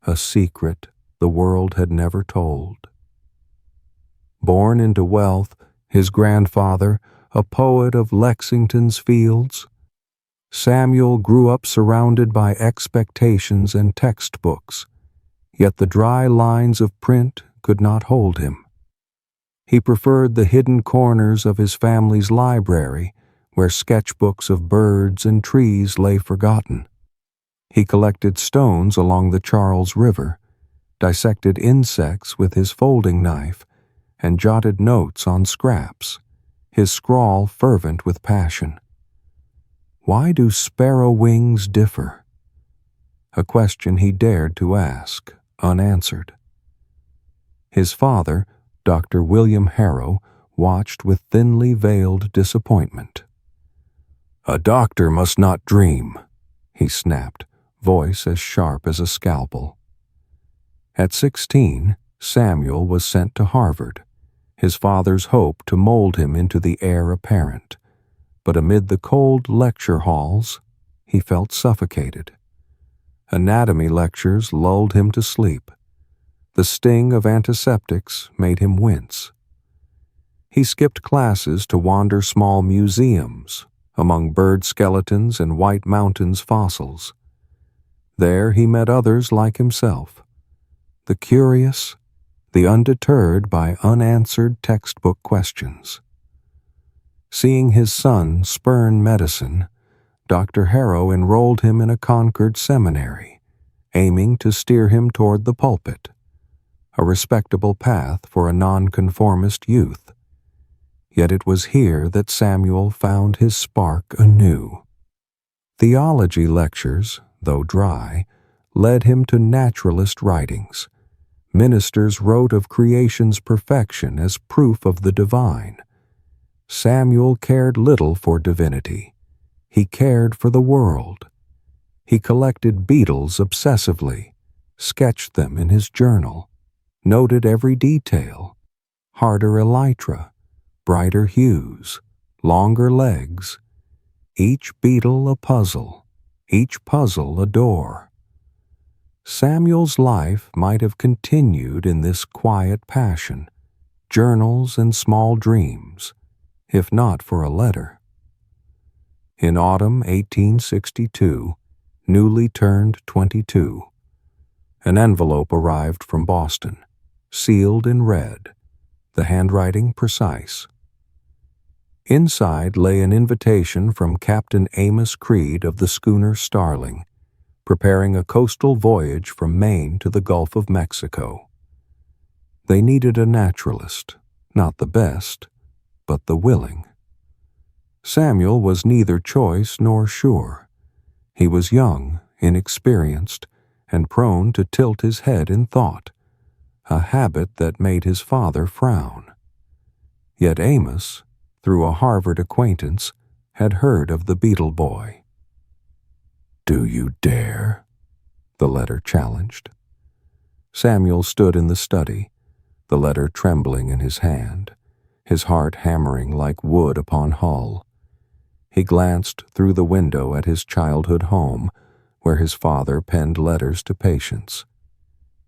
a secret the world had never told. Born into wealth, his grandfather, a poet of Lexington's fields, Samuel grew up surrounded by expectations and textbooks, yet the dry lines of print could not hold him. He preferred the hidden corners of his family's library, where sketchbooks of birds and trees lay forgotten. He collected stones along the Charles River, dissected insects with his folding knife, and jotted notes on scraps, his scrawl fervent with passion. Why do sparrow wings differ? A question he dared to ask, unanswered. His father, Dr. William Harrow, watched with thinly veiled disappointment. "A doctor must not dream," he snapped, voice as sharp as a scalpel. At 16, Samuel was sent to Harvard, his father's hope to mold him into the heir apparent. But amid the cold lecture halls, he felt suffocated. Anatomy lectures lulled him to sleep. The sting of antiseptics made him wince. He skipped classes to wander small museums among bird skeletons and White Mountains fossils. There he met others like himself, the curious, the undeterred by unanswered textbook questions. Seeing his son spurn medicine, Dr. Harrow enrolled him in a Concord seminary, aiming to steer him toward the pulpit, a respectable path for a nonconformist youth. Yet it was here that Samuel found his spark anew. Theology lectures, though dry, led him to naturalist writings. Ministers wrote of creation's perfection as proof of the divine. Samuel cared little for divinity. He cared for the world. He collected beetles obsessively, sketched them in his journal, noted every detail: harder elytra, brighter hues, longer legs, each beetle a puzzle, each puzzle a door. Samuel's life might have continued in this quiet passion, journals and small dreams, if not for a letter. In autumn 1862, newly turned 22, an envelope arrived from Boston, sealed in red, the handwriting precise. Inside lay an invitation from Captain Amos Creed of the schooner Starling, preparing a coastal voyage from Maine to the Gulf of Mexico. They needed a naturalist, not the best, but the willing. Samuel was neither choice nor sure. He was young, inexperienced, and prone to tilt his head in thought, a habit that made his father frown. Yet Amos, through a Harvard acquaintance, had heard of the Beetle Boy. "Do you dare?" the letter challenged. Samuel stood in the study, the letter trembling in his hand, his heart hammering like wood upon hull. He glanced through the window at his childhood home, where his father penned letters to patients.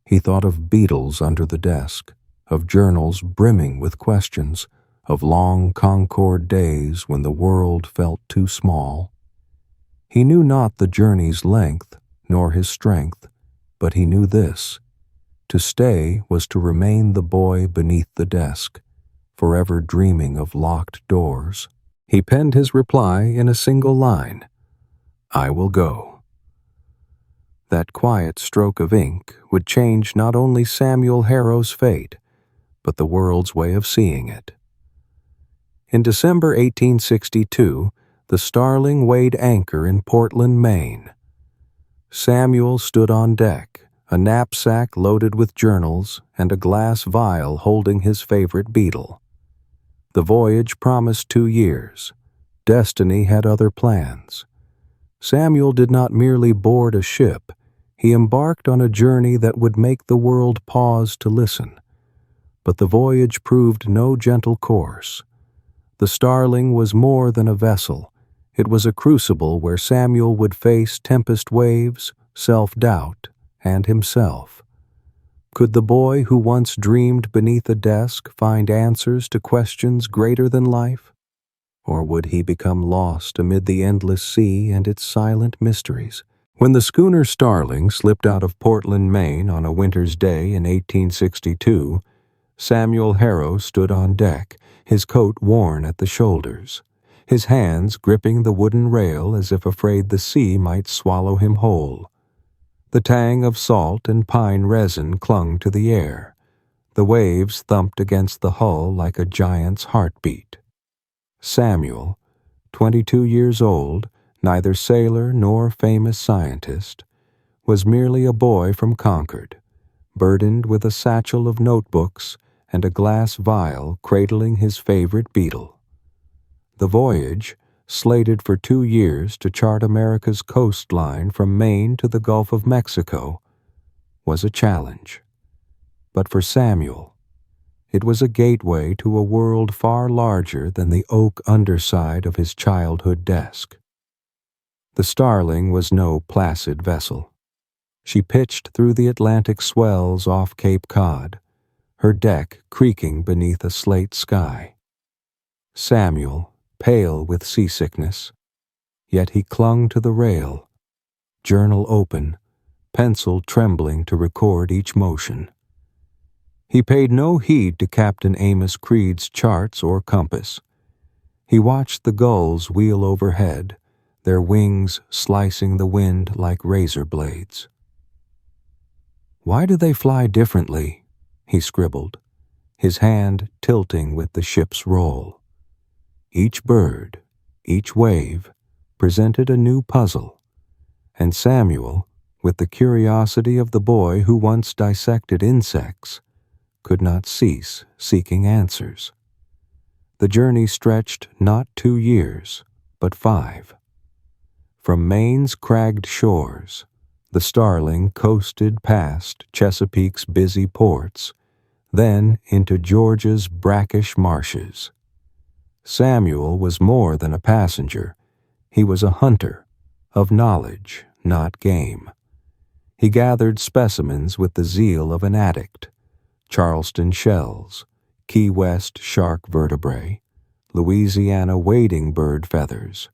He thought of beetles under the desk, of journals brimming with questions, of long Concord days when the world felt too small. He knew not the journey's length, nor his strength, but he knew this: to stay was to remain the boy beneath the desk, forever dreaming of locked doors. He penned his reply in a single line: "I will go." That quiet stroke of ink would change not only Samuel Harrow's fate, but the world's way of seeing it. In December 1862, The Starling weighed anchor in Portland, Maine. Samuel stood on deck, a knapsack loaded with journals and a glass vial holding his favorite beetle. The voyage promised 2 years. Destiny had other plans. Samuel did not merely board a ship, he embarked on a journey that would make the world pause to listen. But the voyage proved no gentle course. The Starling was more than a vessel. It was a crucible where Samuel would face tempest waves, self-doubt, and himself. Could the boy who once dreamed beneath a desk find answers to questions greater than life? Or would he become lost amid the endless sea and its silent mysteries? When the schooner Starling slipped out of Portland, Maine on a winter's day in 1862, Samuel Harrow stood on deck, his coat worn at the shoulders, his hands gripping the wooden rail as if afraid the sea might swallow him whole. The tang of salt and pine resin clung to the air. The waves thumped against the hull like a giant's heartbeat. Samuel, 22 years old, neither sailor nor famous scientist, was merely a boy from Concord, burdened with a satchel of notebooks and a glass vial cradling his favorite beetle. The voyage, slated for 2 years to chart America's coastline from Maine to the Gulf of Mexico, was a challenge. But for Samuel, it was a gateway to a world far larger than the oak underside of his childhood desk. The Starling was no placid vessel. She pitched through the Atlantic swells off Cape Cod, her deck creaking beneath a slate sky. Samuel, pale with seasickness, yet he clung to the rail, journal open, pencil trembling to record each motion. He paid no heed to Captain Amos Creed's charts or compass. He watched the gulls wheel overhead, their wings slicing the wind like razor blades. "Why do they fly differently?" he scribbled, his hand tilting with the ship's roll. Each bird, each wave, presented a new puzzle, and Samuel, with the curiosity of the boy who once dissected insects, could not cease seeking answers. The journey stretched not 2 years, but 5. From Maine's cragged shores, the Starling coasted past Chesapeake's busy ports, then into Georgia's brackish marshes. Samuel was more than a passenger. He was a hunter, of knowledge, not game. He gathered specimens with the zeal of an addict: Charleston shells, Key West shark vertebrae, Louisiana wading bird feathers.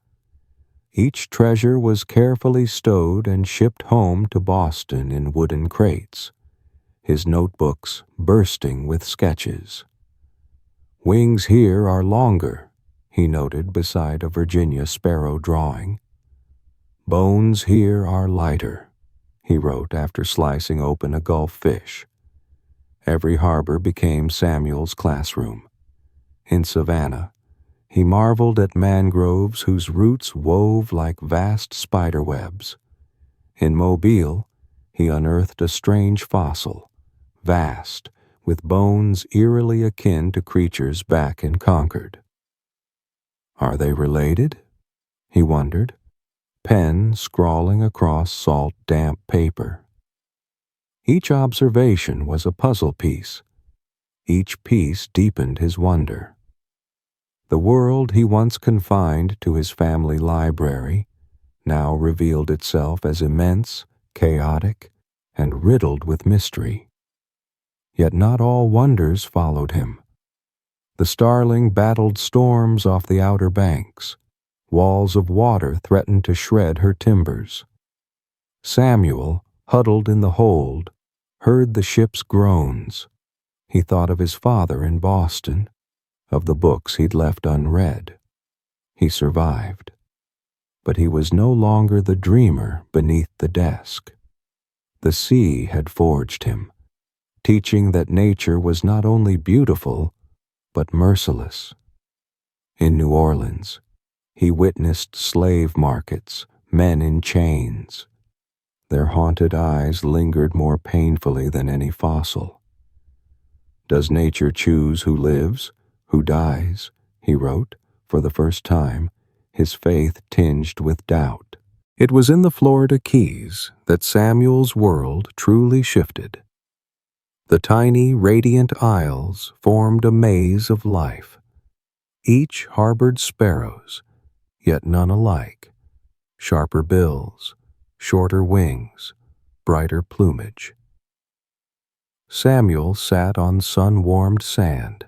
Each treasure was carefully stowed and shipped home to Boston in wooden crates, his notebooks bursting with sketches. "Wings here are longer," he noted beside a Virginia sparrow drawing. "Bones here are lighter," he wrote after slicing open a Gulf fish. Every harbor became Samuel's classroom. In Savannah, he marveled at mangroves whose roots wove like vast spider webs. In Mobile, he unearthed a strange fossil, vast, with bones eerily akin to creatures back in Concord. Are they related? He wondered, pen scrawling across salt, damp paper. Each observation was a puzzle piece. Each piece deepened his wonder. The world he once confined to his family library now revealed itself as immense, chaotic, and riddled with mystery. Yet not all wonders followed him. The Starling battled storms off the Outer Banks. Walls of water threatened to shred her timbers. Samuel, huddled in the hold, heard the ship's groans. He thought of his father in Boston, of the books he'd left unread. He survived. But he was no longer the dreamer beneath the desk. The sea had forged him, teaching that nature was not only beautiful, but merciless. In New Orleans, He witnessed slave markets, men in chains. Their haunted eyes lingered more painfully than any fossil. "Does nature choose who lives, who dies?" he wrote, for the first time, his faith tinged with doubt. It was in the Florida Keys that Samuel's world truly shifted. The tiny, radiant isles formed a maze of life. Each harbored sparrows, yet none alike. Sharper bills, shorter wings, brighter plumage. Samuel sat on sun-warmed sand,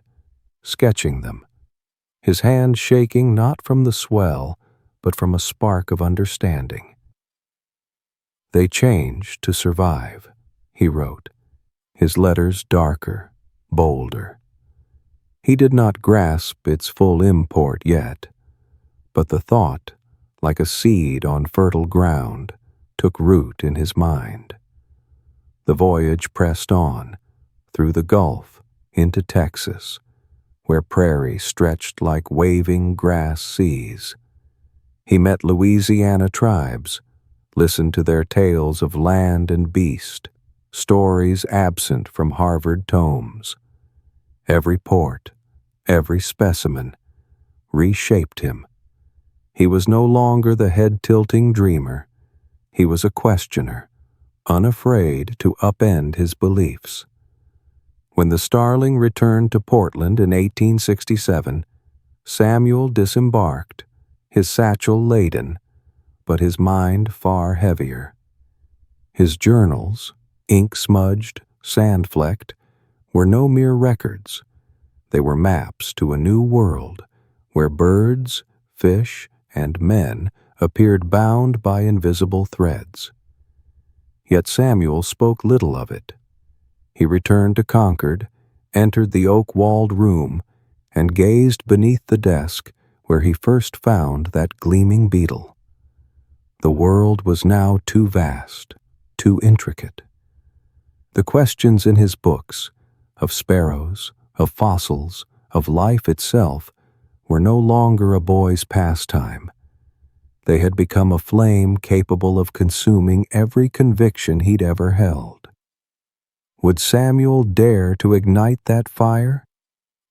sketching them, his hand shaking not from the swell, but from a spark of understanding. "They change to survive," he wrote, his letters darker, bolder. He did not grasp its full import yet, but the thought, like a seed on fertile ground, took root in his mind. The voyage pressed on, through the Gulf, into Texas, where prairie stretched like waving grass seas. He met Louisiana tribes, listened to their tales of land and beast, stories absent from Harvard tomes. Every port, every specimen, reshaped him. He was no longer the head-tilting dreamer. He was a questioner, unafraid to upend his beliefs. When the Starling returned to Portland in 1867, Samuel disembarked, his satchel laden, but his mind far heavier. His journals, ink-smudged, sand-flecked, were no mere records. They were maps to a new world where birds, fish, and men appeared bound by invisible threads. Yet Samuel spoke little of it. He returned to Concord, entered the oak-walled room, and gazed beneath the desk where he first found that gleaming beetle. The world was now too vast, too intricate. The questions in his books, of sparrows, of fossils, of life itself, were no longer a boy's pastime. They had become a flame capable of consuming every conviction he'd ever held. Would Samuel dare to ignite that fire,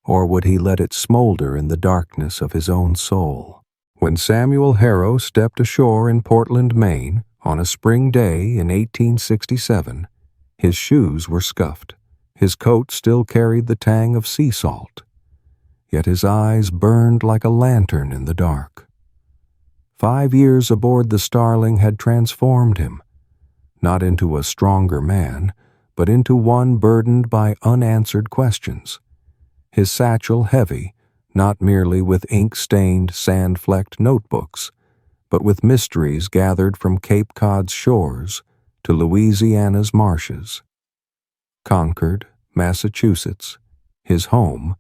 or would he let it smolder in the darkness of his own soul? When Samuel Harrow stepped ashore in Portland, Maine, on a spring day in 1867, his shoes were scuffed. His coat still carried the tang of sea salt, yet his eyes burned like a lantern in the dark. 5 years aboard the Starling had transformed him, not into a stronger man, but into one burdened by unanswered questions. His satchel heavy, not merely with ink-stained, sand-flecked notebooks, but with mysteries gathered from Cape Cod's shores to Louisiana's marshes. Concord, Massachusetts, his home,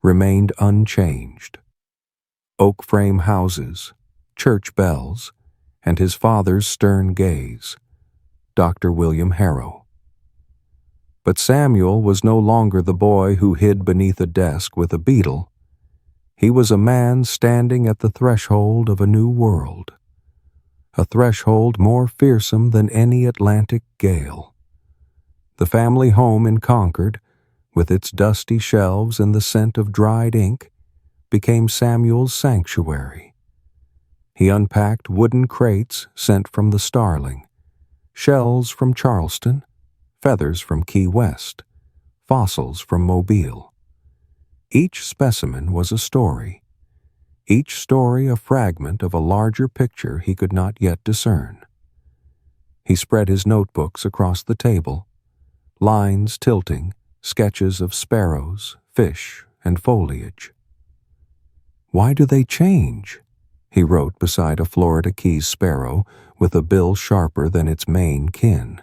remained unchanged. Oak frame houses, church bells, and his father's stern gaze. Dr. William Harrow. But Samuel was no longer the boy who hid beneath a desk with a beetle. He was a man standing at the threshold of a new world, a threshold more fearsome than any Atlantic gale. The family home in Concord, with its dusty shelves and the scent of dried ink, became Samuel's sanctuary. He unpacked wooden crates sent from the Starling, shells from Charleston, feathers from Key West, fossils from Mobile. Each specimen was a story, each story a fragment of a larger picture he could not yet discern. He spread his notebooks across the table, lines tilting, sketches of sparrows, fish, and foliage. "Why do they change?" he wrote beside a Florida Keys sparrow with a bill sharper than its Maine kin.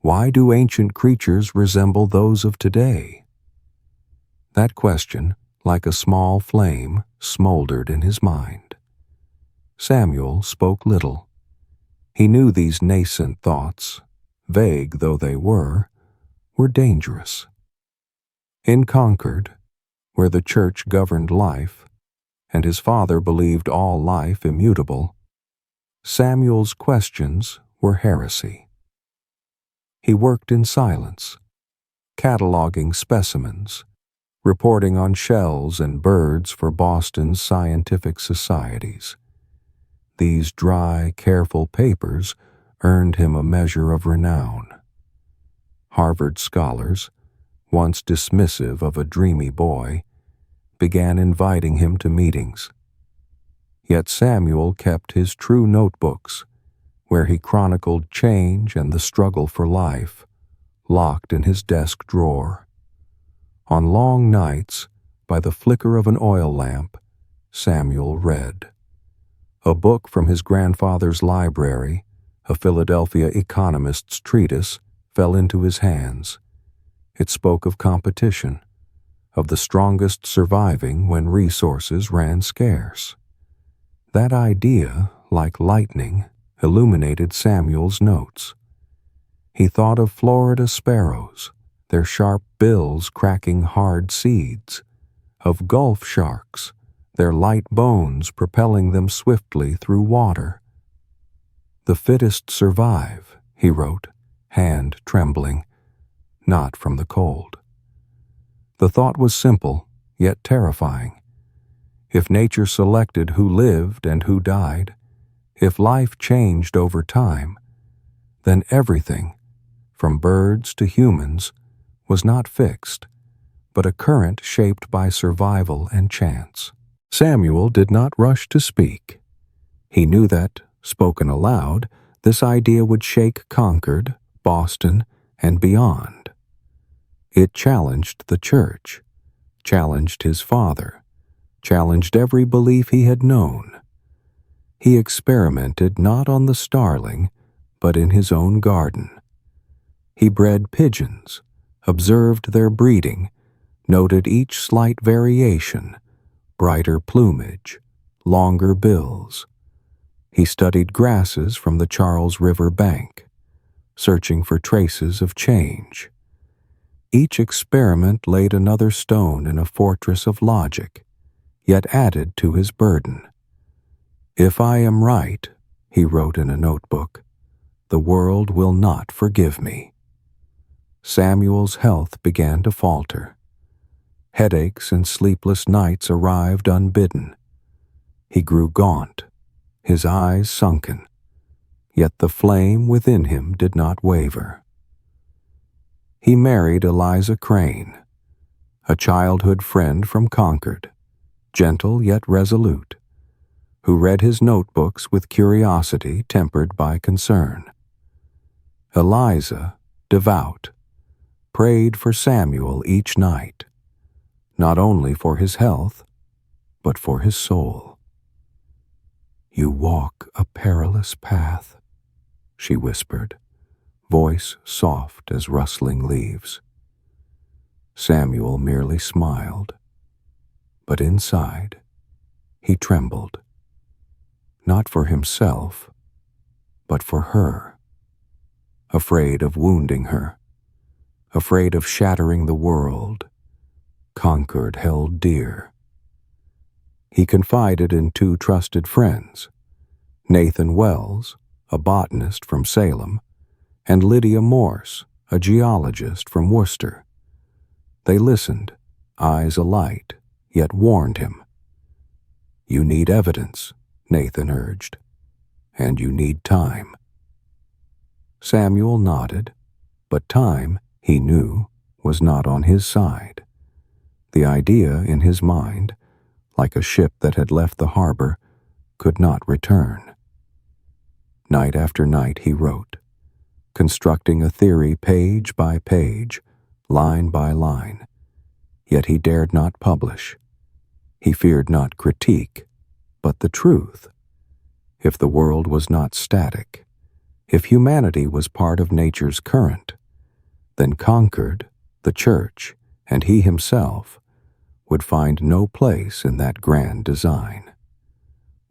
"Why do ancient creatures resemble those of today?" That question, like a small flame, smoldered in his mind. Samuel spoke little. He knew these nascent thoughts, vague though they were dangerous. In Concord, where the church governed life, and his father believed all life immutable, Samuel's questions were heresy. He worked in silence, cataloging specimens, reporting on shells and birds for Boston's scientific societies. These dry, careful papers earned him a measure of renown. Harvard scholars, once dismissive of a dreamy boy, began inviting him to meetings. Yet Samuel kept his true notebooks, where he chronicled change and the struggle for life, locked in his desk drawer. On long nights, by the flicker of an oil lamp, Samuel read. A book from his grandfather's library, a Philadelphia economist's treatise, fell into his hands. It spoke of competition, of the strongest surviving when resources ran scarce. That idea, like lightning, illuminated Samuel's notes. He thought of Florida sparrows, their sharp bills cracking hard seeds, of Gulf sharks, their light bones propelling them swiftly through water. The fittest survive, he wrote, hand trembling, not from the cold. The thought was simple, yet terrifying. If nature selected who lived and who died, if life changed over time, then everything, from birds to humans, was not fixed, but a current shaped by survival and chance. Samuel did not rush to speak. He knew that, spoken aloud, this idea would shake Concord, Boston, and beyond. It challenged the church, challenged his father, challenged every belief he had known. He experimented not on the starling, but in his own garden. He bred pigeons, observed their breeding, noted each slight variation, brighter plumage, longer bills. He studied grasses from the Charles River bank, searching for traces of change. Each experiment laid another stone in a fortress of logic, yet added to his burden. "If I am right," he wrote in a notebook, "the world will not forgive me." Samuel's health began to falter. Headaches and sleepless nights arrived unbidden. He grew gaunt, his eyes sunken, yet the flame within him did not waver. He married Eliza Crane, a childhood friend from Concord, gentle yet resolute, who read his notebooks with curiosity tempered by concern. Eliza, devout, prayed for Samuel each night, not only for his health, but for his soul. "You walk a perilous path," she whispered, voice soft as rustling leaves. Samuel merely smiled, but inside he trembled, not for himself, but for her, afraid of wounding her, afraid of shattering the world Concord held dear. He confided in two trusted friends, Nathan Wells, a botanist from Salem, and Lydia Morse, a geologist from Worcester. They listened, eyes alight, yet warned him. "You need evidence," Nathan urged, "and you need time." Samuel nodded, but time, he knew, was not on his side. The idea in his mind, like a ship that had left the harbor, could not return. Night after night he wrote, constructing a theory page by page, line by line. Yet he dared not publish. He feared not critique, but the truth. If the world was not static, if humanity was part of nature's current, then Concord, the church, and he himself would find no place in that grand design.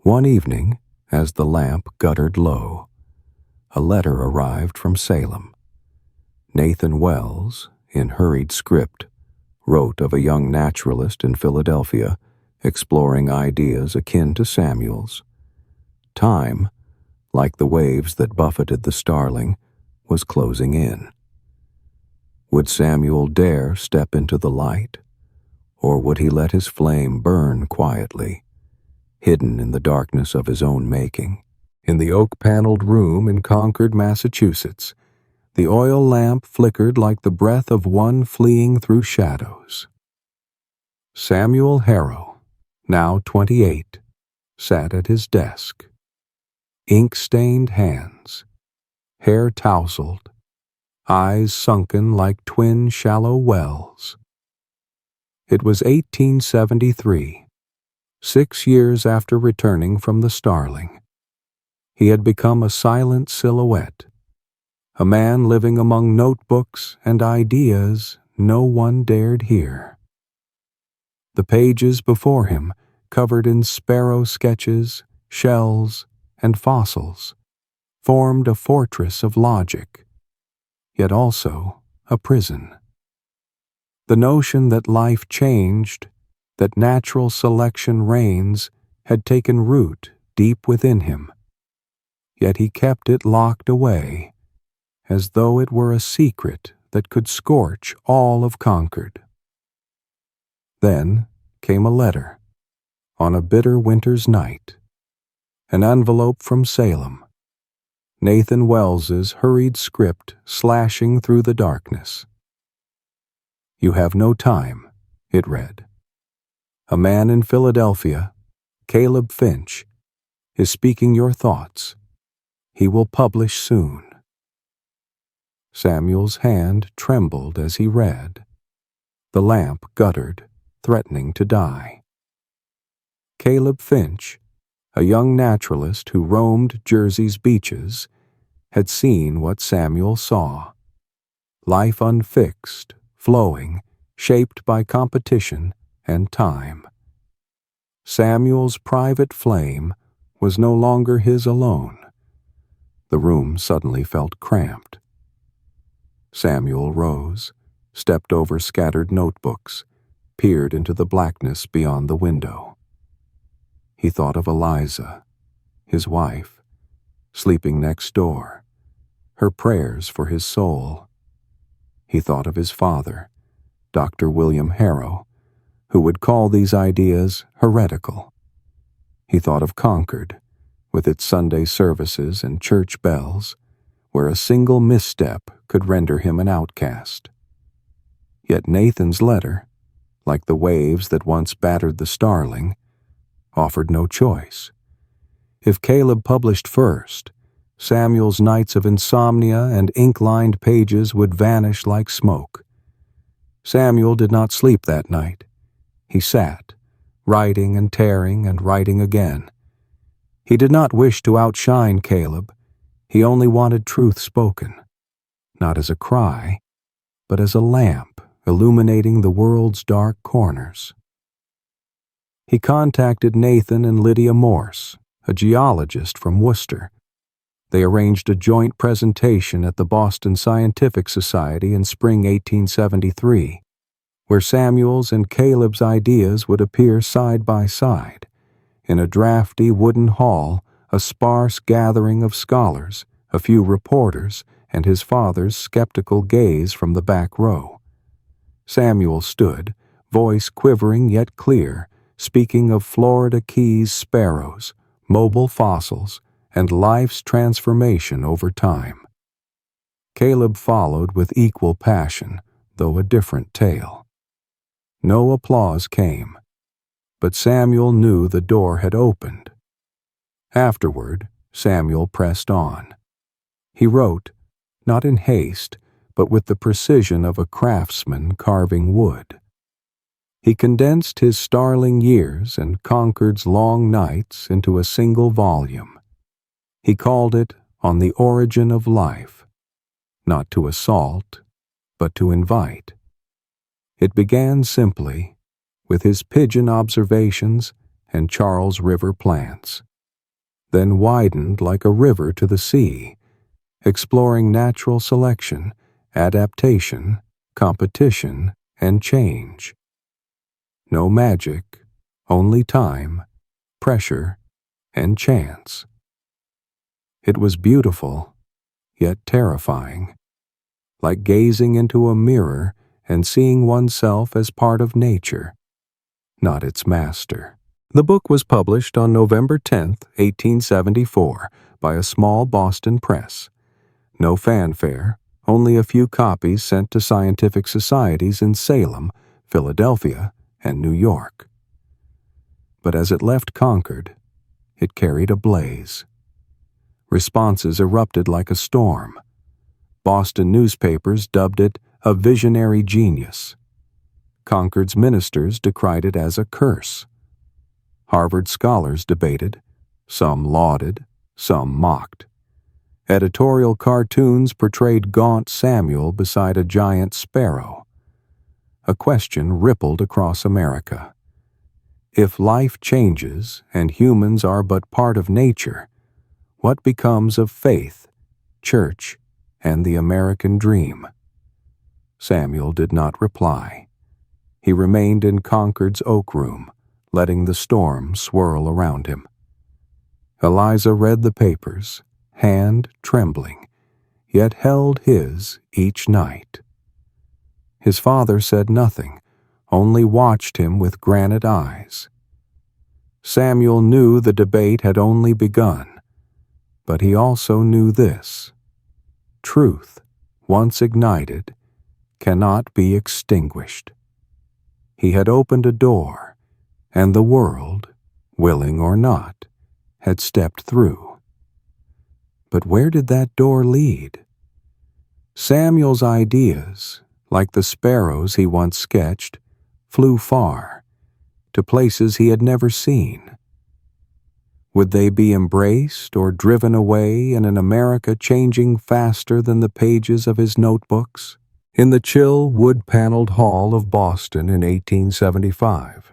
One evening, as the lamp guttered low, a letter arrived from Salem. Nathan Wells, in hurried script, wrote of a young naturalist in Philadelphia exploring ideas akin to Samuel's. Time, like the waves that buffeted the starling, was closing in. Would Samuel dare step into the light, or would he let his flame burn quietly, hidden in the darkness of his own making? In the oak-paneled room in Concord, Massachusetts, the oil lamp flickered like the breath of one fleeing through shadows. Samuel Harrow, now 28, sat at his desk. Ink-stained hands, hair tousled, eyes sunken like twin shallow wells. It was 1873, 6 years after returning from the starling. He had become a silent silhouette, a man living among notebooks and ideas no one dared hear. The pages before him, covered in sparrow sketches, shells, and fossils, formed a fortress of logic, yet also a prison. The notion that life changed, that natural selection reigns, had taken root deep within him, yet he kept it locked away, as though it were a secret that could scorch all of Concord. Then came a letter, on a bitter winter's night, an envelope from Salem, Nathan Wells's hurried script slashing through the darkness. "You have no time," it read. "A man in Philadelphia, Caleb Finch, is speaking your thoughts. He will publish soon." Samuel's hand trembled as he read. The lamp guttered, threatening to die. Caleb Finch, a young naturalist who roamed Jersey's beaches, had seen what Samuel saw. Life unfixed, flowing, shaped by competition and time. Samuel's private flame was no longer his alone. The room suddenly felt cramped. Samuel rose, stepped over scattered notebooks, peered into the blackness beyond the window. He thought of Eliza, his wife, sleeping next door, her prayers for his soul. He thought of his father, Dr. William Harrow, who would call these ideas heretical. He thought of Concord, with its Sunday services and church bells, where a single misstep could render him an outcast. Yet Nathan's letter, like the waves that once battered the starling, offered no choice. If Caleb published first, Samuel's nights of insomnia and ink-lined pages would vanish like smoke. Samuel did not sleep that night. He sat, writing and tearing and writing again. He did not wish to outshine Caleb. He only wanted truth spoken, not as a cry, but as a lamp illuminating the world's dark corners. He contacted Nathan and Lydia Morse, a geologist from Worcester. They arranged a joint presentation at the Boston Scientific Society in spring 1873, where Samuel's and Caleb's ideas would appear side by side. In a drafty wooden hall, a sparse gathering of scholars, a few reporters, and his father's skeptical gaze from the back row. Samuel stood, voice quivering yet clear, speaking of Florida Keys sparrows, mobile fossils, and life's transformation over time. Caleb followed with equal passion, though a different tale. No applause came, but Samuel knew the door had opened. Afterward, Samuel pressed on. He wrote, not in haste, but with the precision of a craftsman carving wood. He condensed his starling years and Concord's long nights into a single volume. He called it On the Origin of Life, not to assault, but to invite. It began simply, with his pigeon observations and Charles River plants, then widened like a river to the sea, exploring natural selection, adaptation, competition, and change. No magic, only time, pressure, and chance. It was beautiful, yet terrifying, like gazing into a mirror and seeing oneself as part of nature, not its master. The book was published on November 10, 1874, by a small Boston press. No fanfare, only a few copies sent to scientific societies in Salem, Philadelphia, and New York. But as it left Concord, it carried a blaze. Responses erupted like a storm. Boston newspapers dubbed it a visionary genius. Concord's ministers decried it as a curse. Harvard scholars debated, some lauded, some mocked. Editorial cartoons portrayed gaunt Samuel beside a giant sparrow. A question rippled across America. If life changes and humans are but part of nature, what becomes of faith, church, and the American dream? Samuel did not reply. He remained in Concord's oak room, letting the storm swirl around him. Eliza read the papers, hand trembling, yet held his each night. His father said nothing, only watched him with granite eyes. Samuel knew the debate had only begun, but he also knew this: truth, once ignited, cannot be extinguished. He had opened a door, and the world, willing or not, had stepped through. But where did that door lead? Samuel's ideas, like the sparrows he once sketched, flew far, to places he had never seen. Would they be embraced or driven away in an America changing faster than the pages of his notebooks? In the chill, wood-paneled hall of Boston in 1875,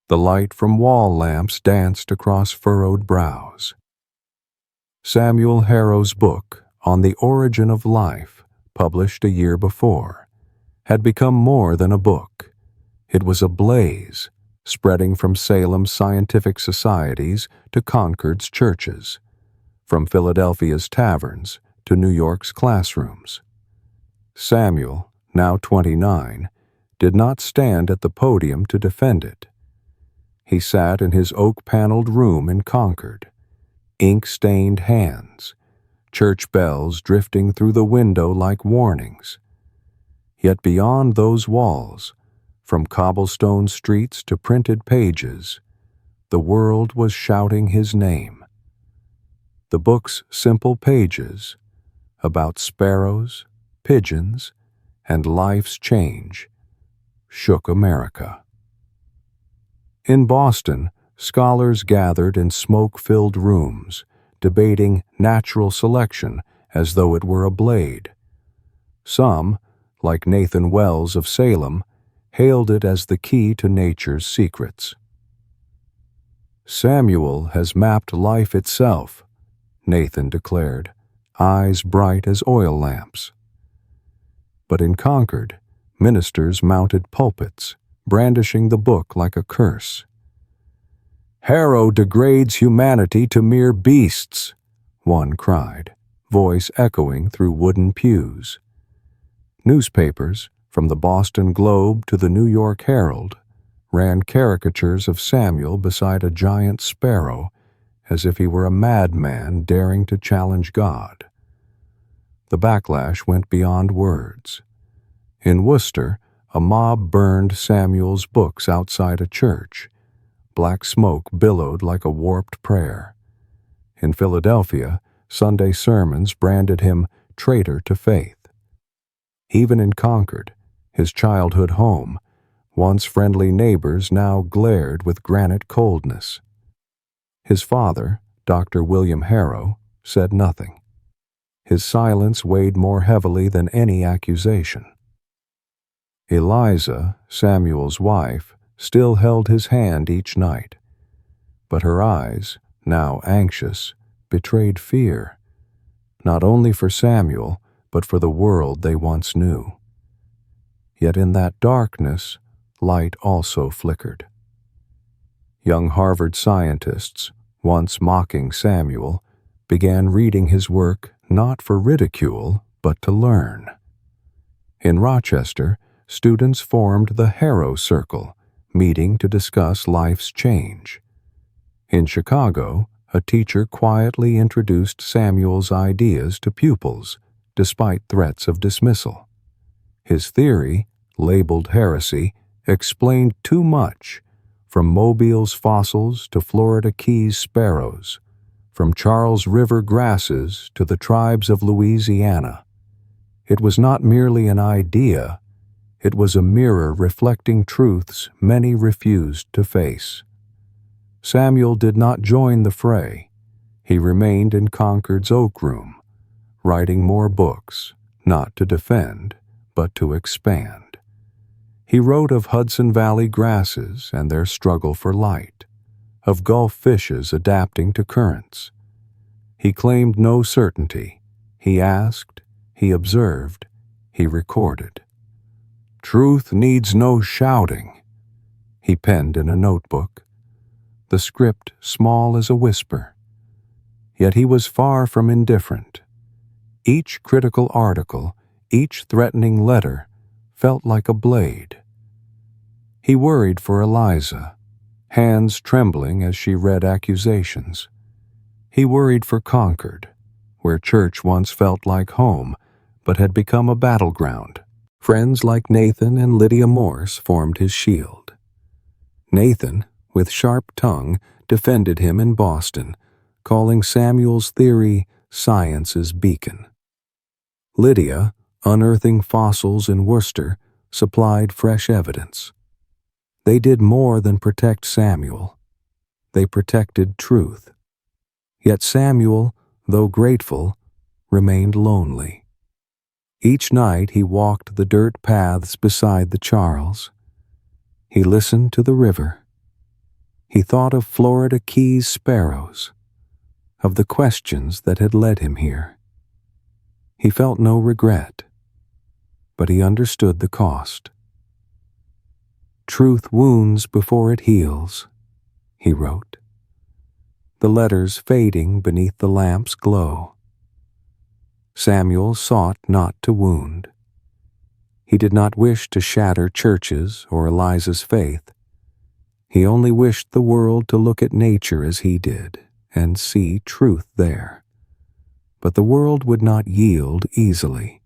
the light from wall lamps danced across furrowed brows. Samuel Harrow's book on the origin of life, published a year before, had become more than a book. It was a blaze, spreading from Salem's scientific societies to Concord's churches, from Philadelphia's taverns to New York's classrooms. Samuel, now 29, did not stand at the podium to defend it. He sat in his oak-paneled room in Concord, ink-stained hands, church bells drifting through the window like warnings. Yet beyond those walls, from cobblestone streets to printed pages, the world was shouting his name. The book's simple pages, about sparrows, pigeons, and life's change, shook America. In Boston, scholars gathered in smoke-filled rooms, debating natural selection as though it were a blade. Some, like Nathan Wells of Salem, hailed it as the key to nature's secrets. "Samuel has mapped life itself," Nathan declared, eyes bright as oil lamps. But in Concord, ministers mounted pulpits, brandishing the book like a curse. "Harrow degrades humanity to mere beasts," one cried, voice echoing through wooden pews. Newspapers, from the Boston Globe to the New York Herald, ran caricatures of Samuel beside a giant sparrow, as if he were a madman daring to challenge God. The backlash went beyond words. In Worcester, a mob burned Samuel's books outside a church. Black smoke billowed like a warped prayer. In Philadelphia, Sunday sermons branded him traitor to faith. Even in Concord, his childhood home, once friendly neighbors now glared with granite coldness. His father, Dr. William Harrow, said nothing. His silence weighed more heavily than any accusation. Eliza, Samuel's wife, still held his hand each night, but her eyes, now anxious, betrayed fear, not only for Samuel, but for the world they once knew. Yet in that darkness, light also flickered. Young Harvard scientists, once mocking Samuel, began reading his work not for ridicule, but to learn. In Rochester, students formed the Harrow Circle, meeting to discuss life's change. In Chicago, a teacher quietly introduced Samuel's ideas to pupils, despite threats of dismissal. His theory, labeled heresy, explained too much, from Mobile's fossils to Florida Keys sparrows, from Charles River grasses to the tribes of Louisiana. It was not merely an idea, it was a mirror reflecting truths many refused to face. Samuel did not join the fray. He remained in Concord's Oak Room, writing more books, not to defend, but to expand. He wrote of Hudson Valley grasses and their struggle for light, of Gulf fishes adapting to currents. He claimed no certainty. He asked, he observed, he recorded. "Truth needs no shouting," he penned in a notebook, the script small as a whisper. Yet he was far from indifferent. Each critical article, each threatening letter, felt like a blade. He worried for Eliza, hands trembling as she read accusations. He worried for Concord, where church once felt like home, but had become a battleground. Friends like Nathan and Lydia Morse formed his shield. Nathan, with sharp tongue, defended him in Boston, calling Samuel's theory science's beacon. Lydia, unearthing fossils in Worcester, supplied fresh evidence. They did more than protect Samuel. They protected truth. Yet Samuel, though grateful, remained lonely. Each night he walked the dirt paths beside the Charles. He listened to the river. He thought of Florida Keys sparrows, of the questions that had led him here. He felt no regret, but he understood the cost. "Truth wounds before it heals," he wrote, the letters fading beneath the lamp's glow. Samuel sought not to wound. He did not wish to shatter churches or Eliza's faith. He only wished the world to look at nature as he did and see truth there. But the world would not yield easily.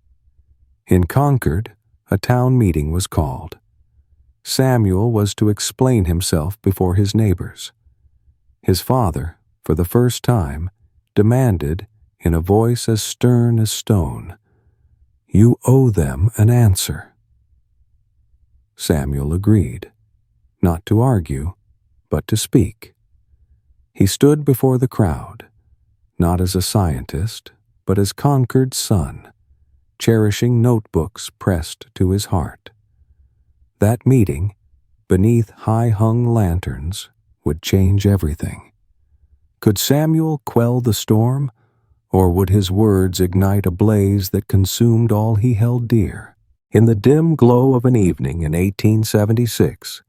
In Concord, a town meeting was called. Samuel was to explain himself before his neighbors. His father, for the first time, demanded, in a voice as stern as stone, "You owe them an answer." Samuel agreed, not to argue, but to speak. He stood before the crowd, not as a scientist, but as Concord's son, cherishing notebooks pressed to his heart. That meeting, beneath high-hung lanterns, would change everything. Could Samuel quell the storm, or would his words ignite a blaze that consumed all he held dear? In the dim glow of an evening in 1876,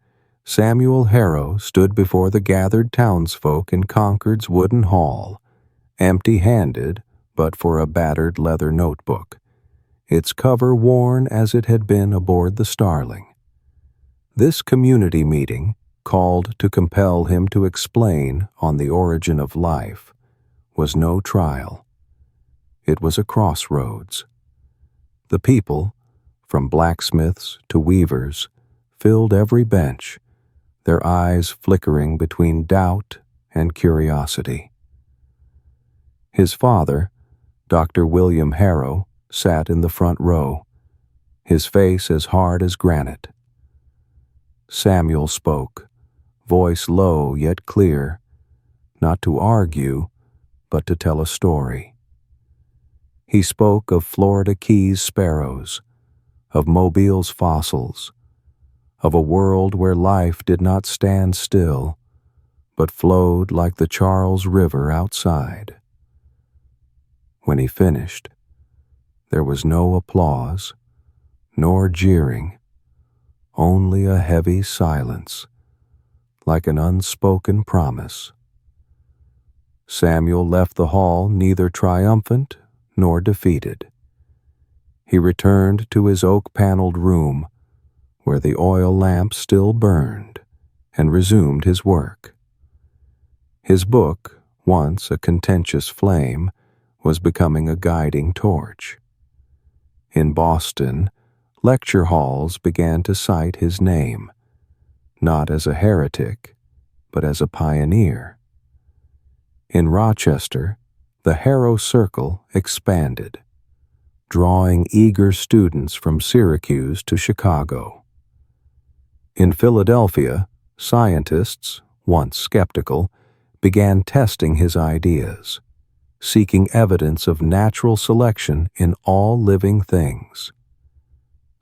Samuel Harrow stood before the gathered townsfolk in Concord's wooden hall, empty-handed but for a battered leather notebook, its cover worn as it had been aboard the Starling. This community meeting, called to compel him to explain on the origin of life, was no trial. It was a crossroads. The people, from blacksmiths to weavers, filled every bench, their eyes flickering between doubt and curiosity. His father, Dr. William Harrow, sat in the front row, his face as hard as granite. Samuel spoke, voice low yet clear, not to argue, but to tell a story. He spoke of Florida Keys sparrows, of Mobile's fossils, of a world where life did not stand still, but flowed like the Charles River outside. When he finished, there was no applause, nor jeering, only a heavy silence, like an unspoken promise. Samuel left the hall neither triumphant nor defeated. He returned to his oak-paneled room, where the oil lamp still burned, and resumed his work. His book, once a contentious flame, was becoming a guiding torch. In Boston, lecture halls began to cite his name, not as a heretic, but as a pioneer. In Rochester, the Harrow Circle expanded, drawing eager students from Syracuse to Chicago. In Philadelphia, scientists, once skeptical, began testing his ideas, seeking evidence of natural selection in all living things.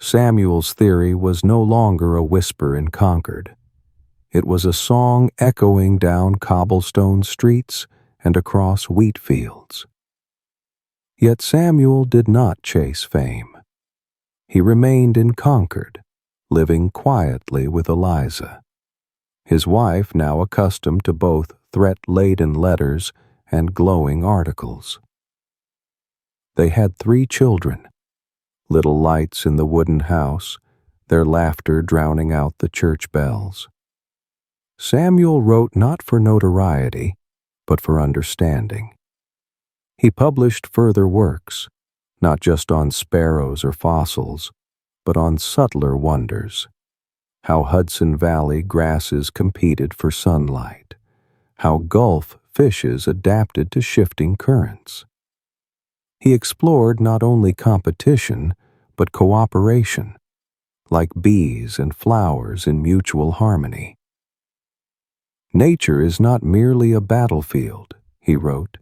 Samuel's theory was no longer a whisper in Concord. It was a song echoing down cobblestone streets and across wheat fields. Yet Samuel did not chase fame. He remained in Concord, living quietly with Eliza, his wife now accustomed to both threat-laden letters and glowing articles. They had 3 children, little lights in the wooden house, their laughter drowning out the church bells. Samuel wrote not for notoriety, but for understanding. He published further works, not just on sparrows or fossils, but on subtler wonders, how Hudson Valley grasses competed for sunlight, how Gulf fishes adapted to shifting currents. He explored not only competition, but cooperation, like bees and flowers in mutual harmony. "Nature is not merely a battlefield," he wrote,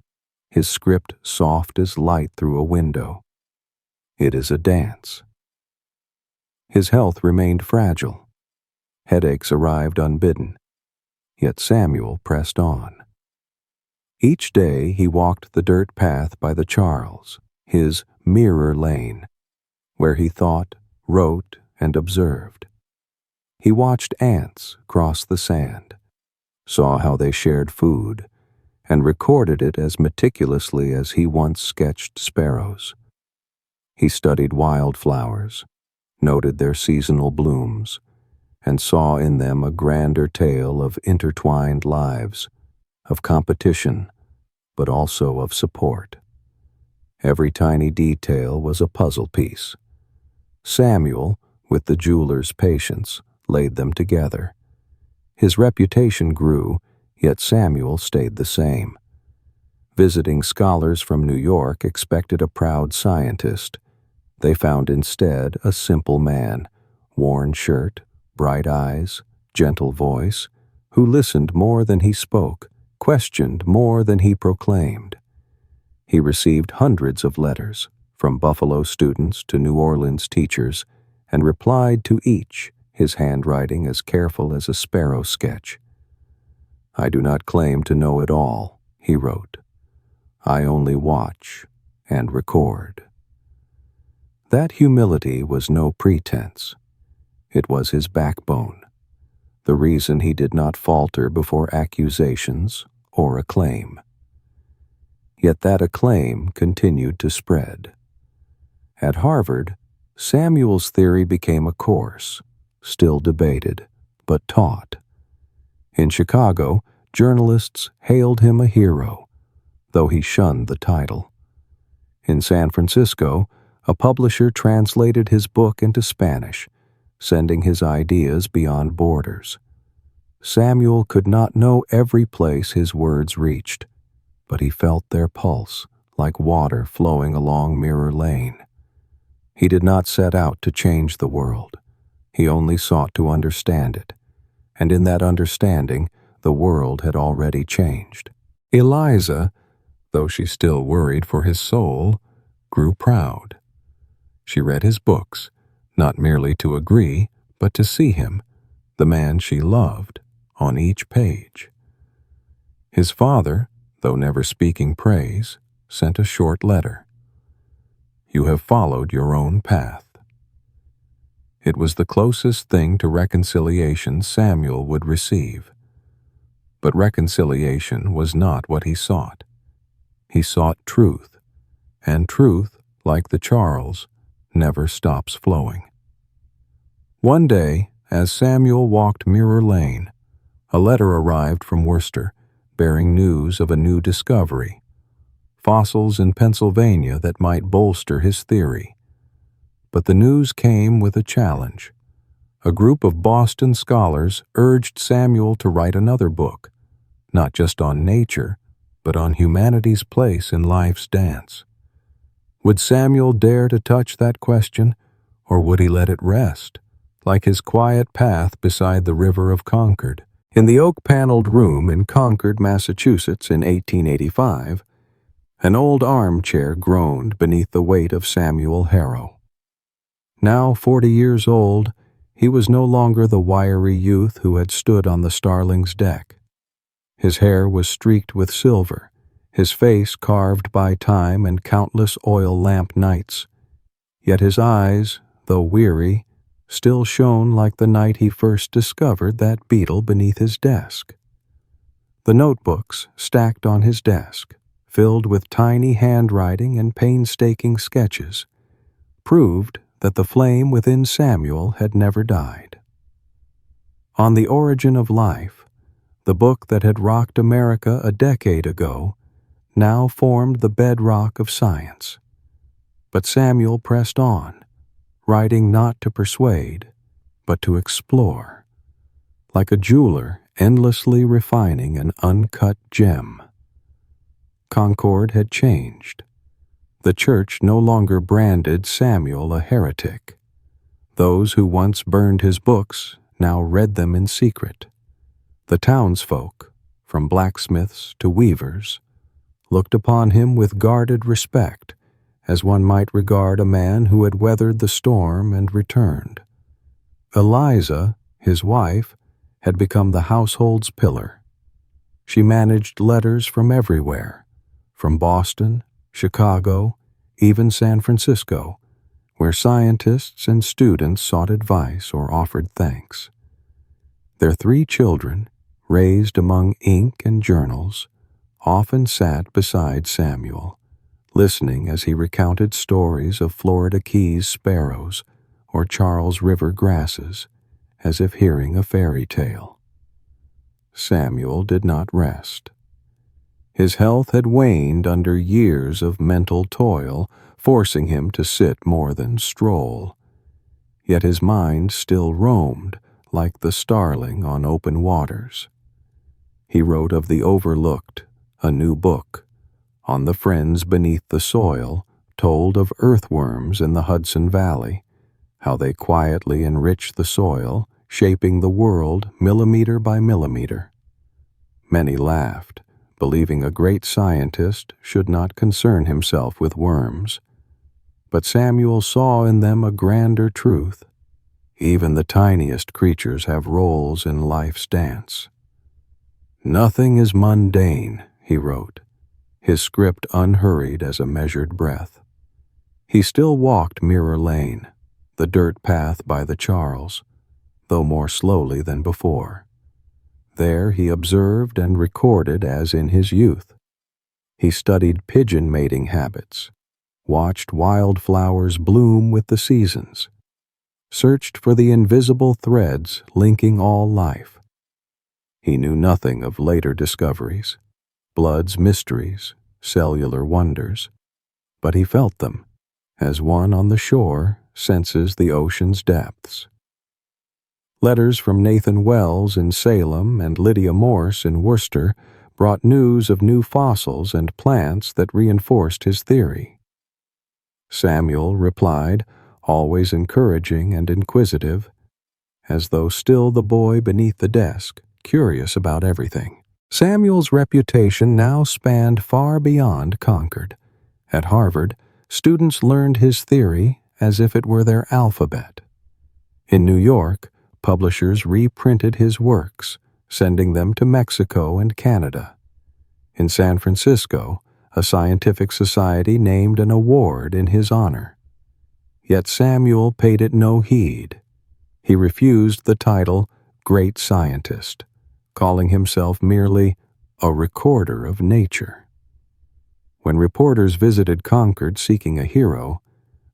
his script soft as light through a window. "It is a dance." His health remained fragile. Headaches arrived unbidden, yet Samuel pressed on. Each day he walked the dirt path by the Charles, his mirror lane, where he thought, wrote, and observed. He watched ants cross the sand, saw how they shared food, and recorded it as meticulously as he once sketched sparrows. He studied wildflowers, noted their seasonal blooms, and saw in them a grander tale of intertwined lives, of competition, but also of support. Every tiny detail was a puzzle piece. Samuel, with the jeweler's patience, laid them together. His reputation grew, yet Samuel stayed the same. Visiting scholars from New York expected a proud scientist. They found instead a simple man, worn shirt, bright eyes, gentle voice, who listened more than he spoke, questioned more than he proclaimed. He received hundreds of letters, from Buffalo students to New Orleans teachers, and replied to each, his handwriting as careful as a sparrow sketch. "I do not claim to know it all," he wrote. "I only watch and record." That humility was no pretense. It was his backbone, the reason he did not falter before accusations or acclaim. Yet that acclaim continued to spread. At Harvard, Samuel's theory became a course, still debated, but taught. In Chicago, journalists hailed him a hero, though he shunned the title. In San Francisco, a publisher translated his book into Spanish, sending his ideas beyond borders. Samuel could not know every place his words reached, but he felt their pulse like water flowing along Mirror Lane. He did not set out to change the world. He only sought to understand it, and in that understanding, the world had already changed. Eliza, though she still worried for his soul, grew proud. She read his books, not merely to agree, but to see him, the man she loved, on each page. His father, though never speaking praise, sent a short letter. "You have followed your own path." It was the closest thing to reconciliation Samuel would receive. But reconciliation was not what he sought. He sought truth, and truth, like the Charles, never stops flowing. One day, as Samuel walked Mirror Lane, a letter arrived from Worcester bearing news of a new discovery, fossils in Pennsylvania that might bolster his theory. But the news came with a challenge. A group of Boston scholars urged Samuel to write another book, not just on nature, but on humanity's place in life's dance. Would Samuel dare to touch that question, or would he let it rest, like his quiet path beside the river of Concord? In the oak-paneled room in Concord, Massachusetts in 1885, an old armchair groaned beneath the weight of Samuel Harrow. Now 40 years old, he was no longer the wiry youth who had stood on the Starling's deck. His hair was streaked with silver, his face carved by time and countless oil lamp nights. Yet his eyes, though weary, still shone like the night he first discovered that beetle beneath his desk. The notebooks stacked on his desk, filled with tiny handwriting and painstaking sketches, proved that the flame within Samuel had never died. On the Origin of Life, the book that had rocked America a decade ago, now formed the bedrock of science. But Samuel pressed on, writing not to persuade, but to explore, like a jeweler endlessly refining an uncut gem. Concord had changed. The church no longer branded Samuel a heretic. Those who once burned his books now read them in secret. The townsfolk, from blacksmiths to weavers, looked upon him with guarded respect, as one might regard a man who had weathered the storm and returned. Eliza, his wife, had become the household's pillar. She managed letters from everywhere, from Boston, Chicago, even San Francisco, where scientists and students sought advice or offered thanks. Their 3 children, raised among ink and journals, often sat beside Samuel, listening as he recounted stories of Florida Keys sparrows or Charles River grasses, as if hearing a fairy tale. Samuel did not rest. His health had waned under years of mental toil, forcing him to sit more than stroll. Yet his mind still roamed, like the starling on open waters. He wrote of the overlooked, a new book, On the Friends Beneath the Soil, told of earthworms in the Hudson Valley, how they quietly enrich the soil, shaping the world millimeter by millimeter. Many laughed, believing a great scientist should not concern himself with worms. But Samuel saw in them a grander truth. Even the tiniest creatures have roles in life's dance. Nothing is mundane, he wrote, his script unhurried as a measured breath. He still walked Mirror Lane, the dirt path by the Charles, though more slowly than before. There he observed and recorded as in his youth. He studied pigeon mating habits, watched wildflowers bloom with the seasons, searched for the invisible threads linking all life. He knew nothing of later discoveries, blood's mysteries, cellular wonders, but he felt them, as one on the shore senses the ocean's depths. Letters from Nathan Wells in Salem and Lydia Morse in Worcester brought news of new fossils and plants that reinforced his theory. Samuel replied, always encouraging and inquisitive, as though still the boy beneath the desk, curious about everything. Samuel's reputation now spanned far beyond Concord. At Harvard, students learned his theory as if it were their alphabet. In New York, publishers reprinted his works, sending them to Mexico and Canada. In San Francisco, a scientific society named an award in his honor. Yet Samuel paid it no heed. He refused the title Great Scientist, calling himself merely a recorder of nature. When reporters visited Concord seeking a hero,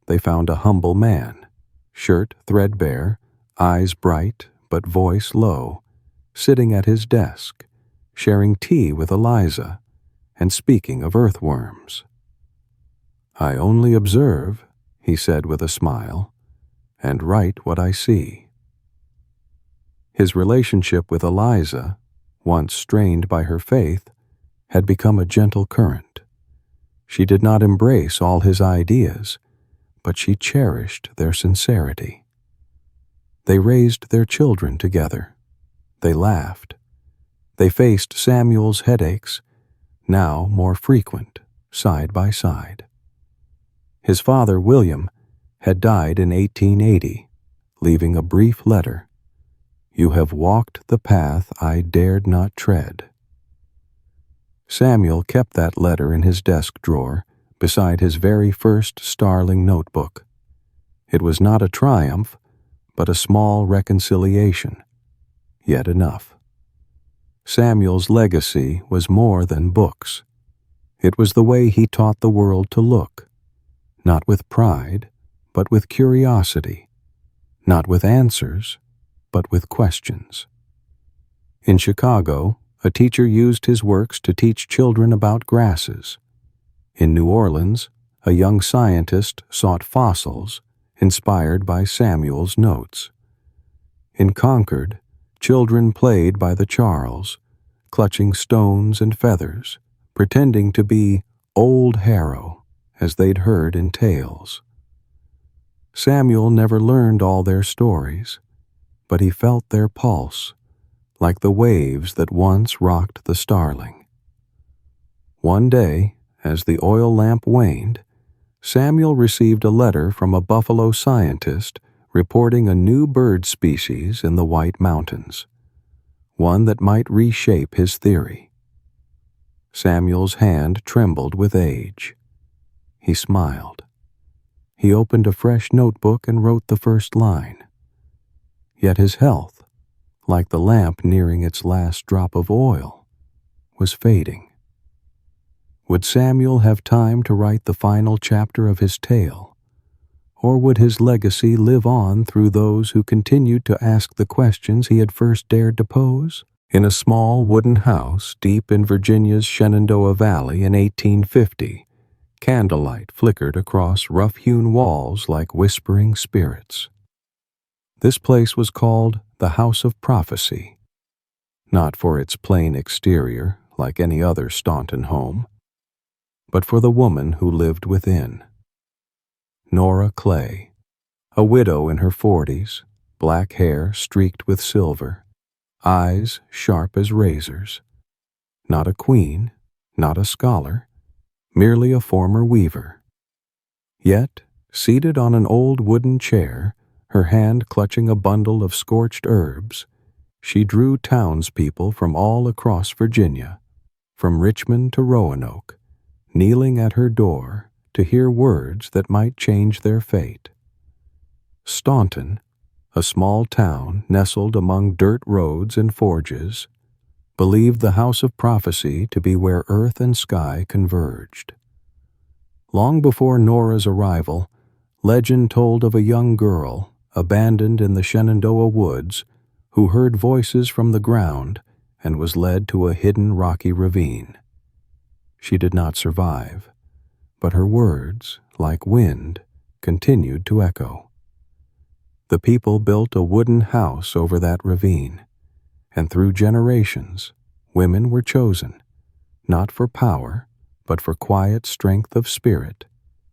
they found a humble man, shirt threadbare, eyes bright but voice low, sitting at his desk, sharing tea with Eliza, and speaking of earthworms. "I only observe," he said with a smile, "and write what I see." His relationship with Eliza, once strained by her faith, had become a gentle current. She did not embrace all his ideas, but she cherished their sincerity. They raised their children together. They laughed. They faced Samuel's headaches, now more frequent, side by side. His father, William, had died in 1880, leaving a brief letter. "You have walked the path I dared not tread." Samuel kept that letter in his desk drawer beside his very first Starling notebook. It was not a triumph, but a small reconciliation, yet enough. Samuel's legacy was more than books. It was the way he taught the world to look, not with pride, but with curiosity, not with answers, but with questions. In Chicago, a teacher used his works to teach children about grasses. In New Orleans, a young scientist sought fossils, inspired by Samuel's notes. In Concord, children played by the Charles, clutching stones and feathers, pretending to be old Harrow, as they'd heard in tales. Samuel never learned all their stories, but he felt their pulse, like the waves that once rocked the Starling. One day, as the oil lamp waned, Samuel received a letter from a buffalo scientist reporting a new bird species in the White Mountains, one that might reshape his theory. Samuel's hand trembled with age. He smiled. He opened a fresh notebook and wrote the first line. Yet his health, like the lamp nearing its last drop of oil, was fading. Would Samuel have time to write the final chapter of his tale, or would his legacy live on through those who continued to ask the questions he had first dared to pose? In a small wooden house deep in Virginia's Shenandoah Valley in 1850, candlelight flickered across rough-hewn walls like whispering spirits. This place was called the House of Prophecy, not for its plain exterior like any other Staunton home, but for the woman who lived within. Nora Clay, a widow in her 40s, black hair streaked with silver, eyes sharp as razors. Not a queen, not a scholar, merely a former weaver. Yet, seated on an old wooden chair, her hand clutching a bundle of scorched herbs, she drew townspeople from all across Virginia, from Richmond to Roanoke, kneeling at her door to hear words that might change their fate. Staunton, a small town nestled among dirt roads and forges, believed the House of Prophecy to be where earth and sky converged. Long before Nora's arrival, legend told of a young girl, abandoned in the Shenandoah woods, who heard voices from the ground and was led to a hidden rocky ravine. She did not survive, but her words, like wind, continued to echo. The people built a wooden house over that ravine, and through generations, women were chosen, not for power, but for quiet strength of spirit,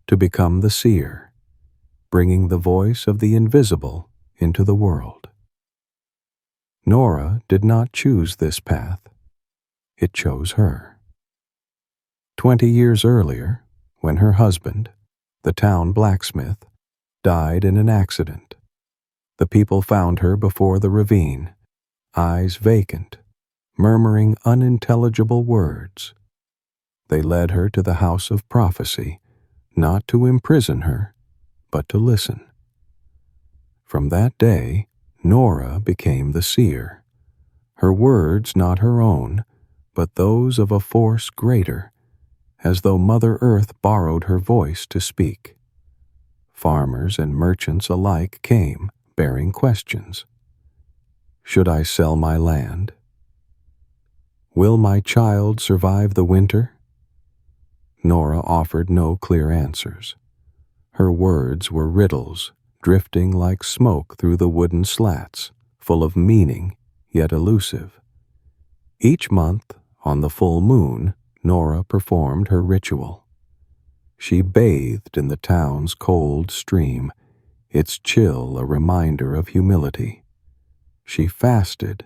to become the seer, bringing the voice of the invisible into the world. Nora did not choose this path. It chose her. 20 years earlier, when her husband, the town blacksmith, died in an accident, the people found her before the ravine, eyes vacant, murmuring unintelligible words. They led her to the House of Prophecy, not to imprison her, but to listen. From that day, Nora became the seer. her words not her own, but those of a force greater, as though Mother Earth borrowed her voice to speak. Farmers and merchants alike came, bearing questions. Should I sell my land? Will my child survive the winter? Nora offered no clear answers. Her words were riddles, drifting like smoke through the wooden slats, full of meaning, yet elusive. Each month, on the full moon, Nora performed her ritual. She bathed in the town's cold stream, its chill a reminder of humility. She fasted,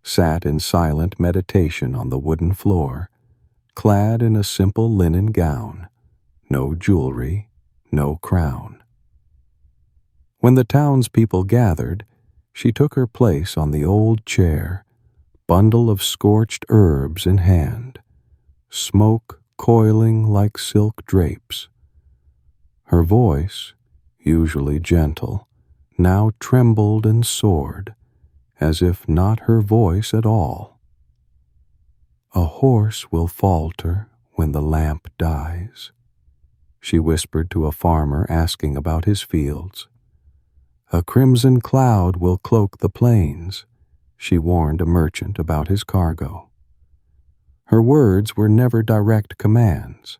sat in silent meditation on the wooden floor, clad in a simple linen gown, no jewelry, no crown. When the townspeople gathered, she took her place on the old chair, bundle of scorched herbs in hand, smoke coiling like silk drapes. Her voice, usually gentle, now trembled and soared, as if not her voice at all. A horse will falter when the lamp dies, she whispered to a farmer asking about his fields. A crimson cloud will cloak the plains, she warned a merchant about his cargo. Her words were never direct commands.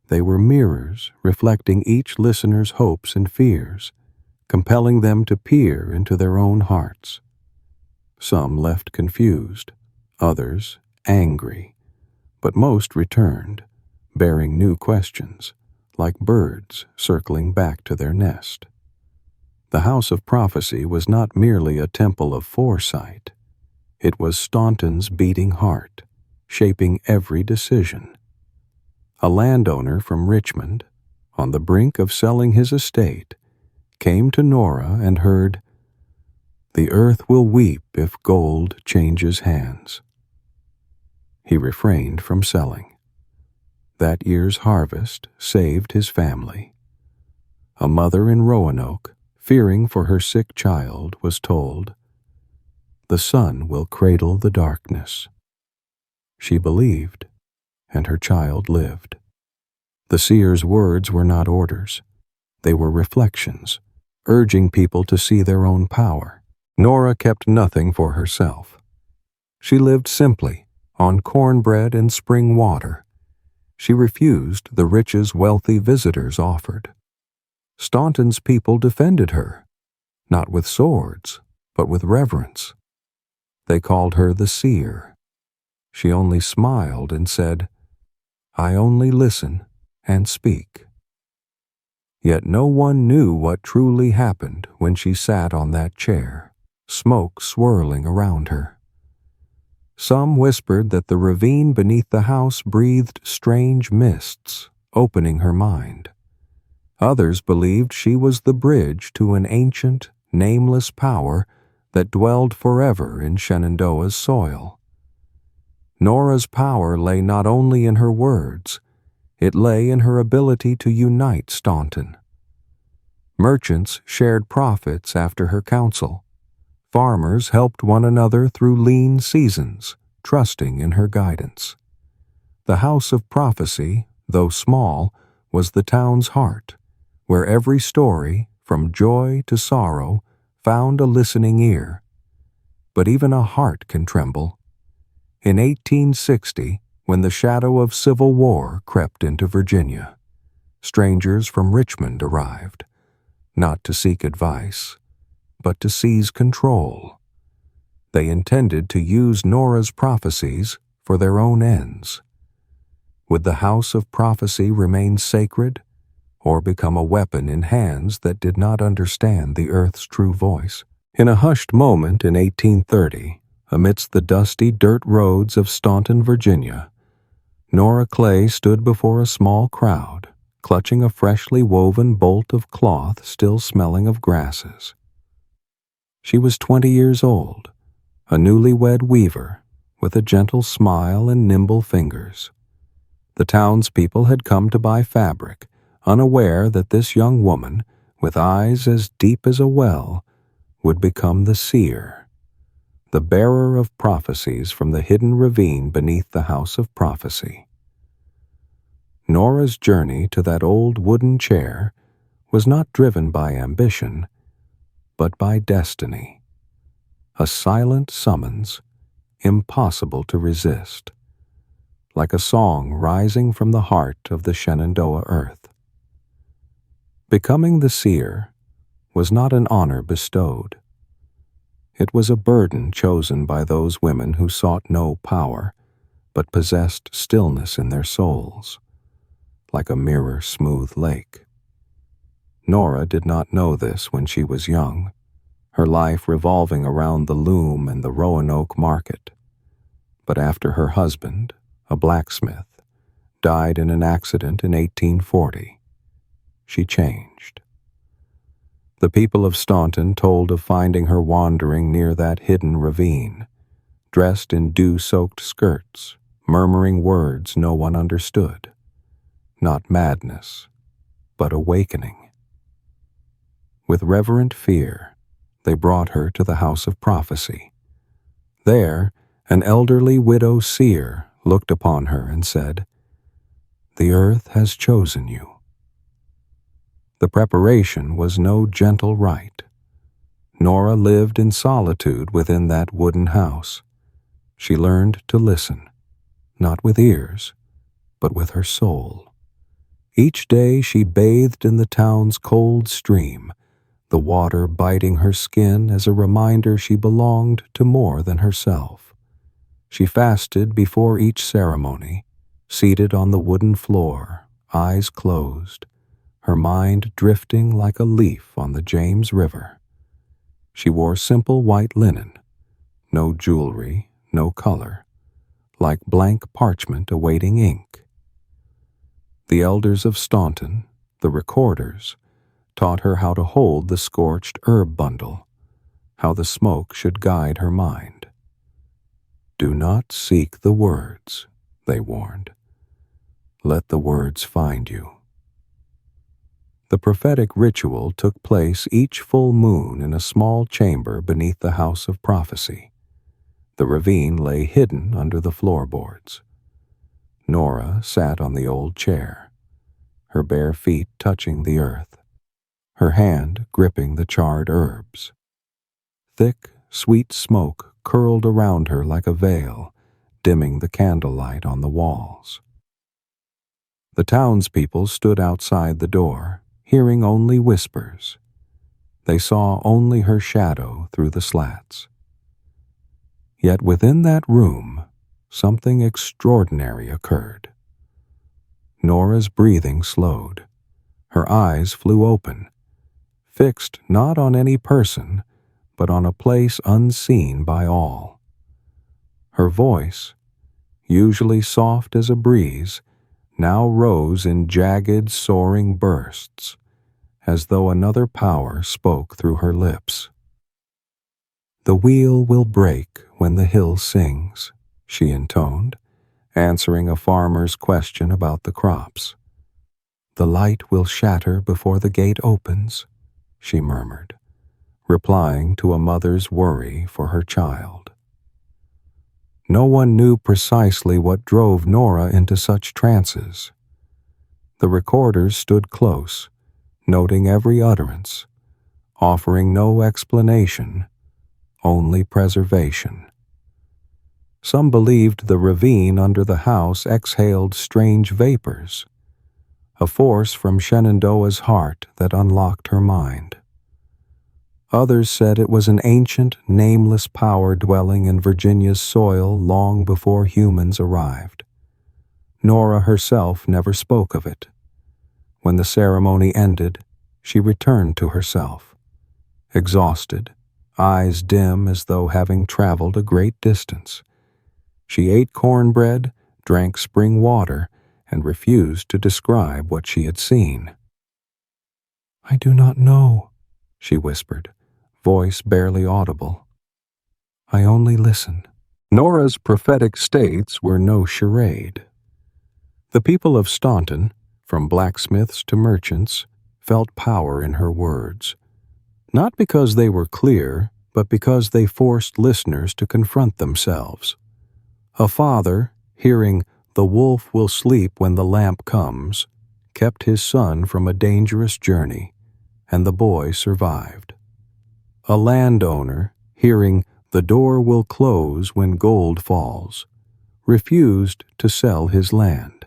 They were mirrors reflecting each listener's hopes and fears, compelling them to peer into their own hearts. Some left confused, others angry, but most returned, bearing new questions, like birds circling back to their nest. The House of Prophecy was not merely a temple of foresight. It was Staunton's beating heart, shaping every decision. A landowner from Richmond, on the brink of selling his estate, came to Nora and heard, "The earth will weep if gold changes hands." He refrained from selling. That year's harvest saved his family. A mother in Roanoke, fearing for her sick child, was told, "The sun will cradle the darkness." She believed, and her child lived. The seer's words were not orders. They were reflections, urging people to see their own power. Nora kept nothing for herself. She lived simply, on cornbread and spring water. She refused the riches wealthy visitors offered. Staunton's people defended her, not with swords, but with reverence. They called her the seer. She only smiled and said, "I only listen and speak." Yet no one knew what truly happened when she sat on that chair, smoke swirling around her. Some whispered that the ravine beneath the house breathed strange mists, opening her mind. Others believed she was the bridge to an ancient, nameless power that dwelled forever in Shenandoah's soil. Nora's power lay not only in her words, it lay in her ability to unite Staunton. Merchants shared profits after her counsel. Farmers helped one another through lean seasons, trusting in her guidance. The House of Prophecy, though small, was the town's heart, where every story, from joy to sorrow, found a listening ear. But even a heart can tremble. In 1860, when the shadow of civil war crept into Virginia, strangers from Richmond arrived, not to seek advice, but to seize control. They intended to use Nora's prophecies for their own ends. Would the House of Prophecy remain sacred, or become a weapon in hands that did not understand the earth's true voice? In a hushed moment in 1830, amidst the dusty dirt roads of Staunton, Virginia, Nora Clay stood before a small crowd, clutching a freshly woven bolt of cloth still smelling of grasses. She was 20 years old, a newlywed weaver, with a gentle smile and nimble fingers. The townspeople had come to buy fabric, unaware that this young woman, with eyes as deep as a well, would become the seer. the bearer of prophecies from the hidden ravine beneath the house of prophecy. Nora's journey to that old wooden chair was not driven by ambition, but by destiny, a silent summons impossible to resist, like a song rising from the heart of the Shenandoah earth. Becoming the seer was not an honor bestowed. It was a burden chosen by those women who sought no power, but possessed stillness in their souls, like a mirror-smooth lake. Nora did not know this when she was young, her life revolving around the loom and the Roanoke market. But after her husband, a blacksmith, died in an accident in 1840, she changed. The people of Staunton told of finding her wandering near that hidden ravine, dressed in dew-soaked skirts, murmuring words no one understood. Not madness, but awakening. With reverent fear, they brought her to the house of prophecy. There, an elderly widow seer looked upon her and said, "The earth has chosen you." The preparation was no gentle rite. Nora lived in solitude within that wooden house. She learned to listen, not with ears, but with her soul. Each day she bathed in the town's cold stream, the water biting her skin as a reminder she belonged to more than herself. She fasted before each ceremony, seated on the wooden floor, eyes closed, her mind drifting like a leaf on the James River. She wore simple white linen, no jewelry, no color, like blank parchment awaiting ink. The elders of Staunton, the recorders, taught her how to hold the scorched herb bundle, how the smoke should guide her mind. "Do not seek the words," they warned. "Let the words find you." The prophetic ritual took place each full moon in a small chamber beneath the house of prophecy. The ravine lay hidden under the floorboards. Nora sat on the old chair, her bare feet touching the earth, her hand gripping the charred herbs. Thick, sweet smoke curled around her like a veil, dimming the candlelight on the walls. The townspeople stood outside the door, hearing only whispers. They saw only her shadow through the slats. Yet within that room, something extraordinary occurred. Nora's breathing slowed. Her eyes flew open, fixed not on any person, but on a place unseen by all. Her voice, usually soft as a breeze, now rose in jagged, soaring bursts, as though another power spoke through her lips. "The wheel will break when the hill sings," she intoned, answering a farmer's question about the crops. "The light will shatter before the gate opens," she murmured, replying to a mother's worry for her child. No one knew precisely what drove Nora into such trances. The recorders stood close, noting every utterance, offering no explanation, only preservation. Some believed the ravine under the house exhaled strange vapors, a force from Shenandoah's heart that unlocked her mind. Others said it was an ancient, nameless power dwelling in Virginia's soil long before humans arrived. Nora herself never spoke of it. When the ceremony ended, she returned to herself, exhausted, eyes dim as though having traveled a great distance. She ate cornbread, drank spring water, and refused to describe what she had seen. "I do not know," she whispered, voice barely audible. "I only listen." Nora's prophetic states were no charade. The people of Staunton, from blacksmiths to merchants, felt power in her words, not because they were clear, but because they forced listeners to confront themselves. A father, hearing "the wolf will sleep when the lamp comes," kept his son from a dangerous journey, and the boy survived. A landowner, hearing "the door will close when gold falls," refused to sell his land,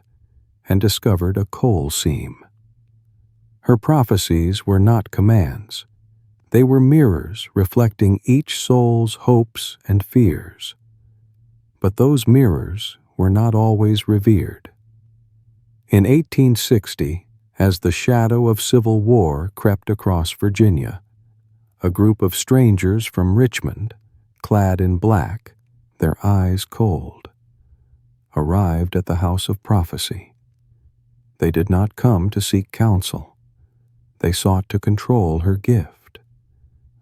and discovered a coal seam. Her prophecies were not commands. They were mirrors reflecting each soul's hopes and fears. But those mirrors were not always revered. In 1860, as the shadow of civil war crept across Virginia, a group of strangers from Richmond, clad in black, their eyes cold, arrived at the House of Prophecy. They did not come to seek counsel. They sought to control her gift.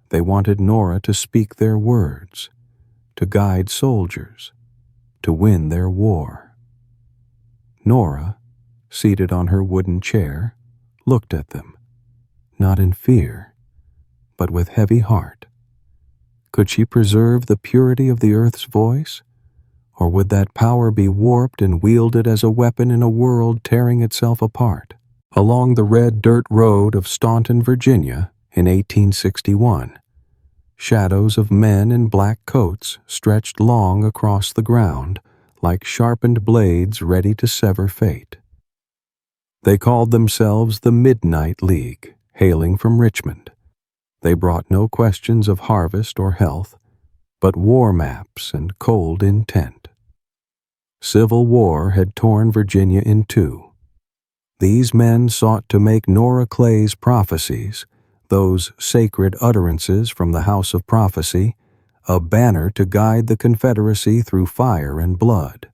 They wanted Nora to speak their words, to guide soldiers, to win their war. Nora, seated on her wooden chair, looked at them, not in fear, but with heavy heart. Could she preserve the purity of the earth's voice, or would that power be warped and wielded as a weapon in a world tearing itself apart? Along the red dirt road of Staunton, Virginia, in 1861, shadows of men in black coats stretched long across the ground like sharpened blades ready to sever fate. They called themselves the Midnight League, hailing from Richmond. They brought no questions of harvest or health, but war maps and cold intent. Civil war had torn Virginia in two. These men sought to make Nora Clay's prophecies, those sacred utterances from the House of Prophecy, a banner to guide the Confederacy through fire and blood.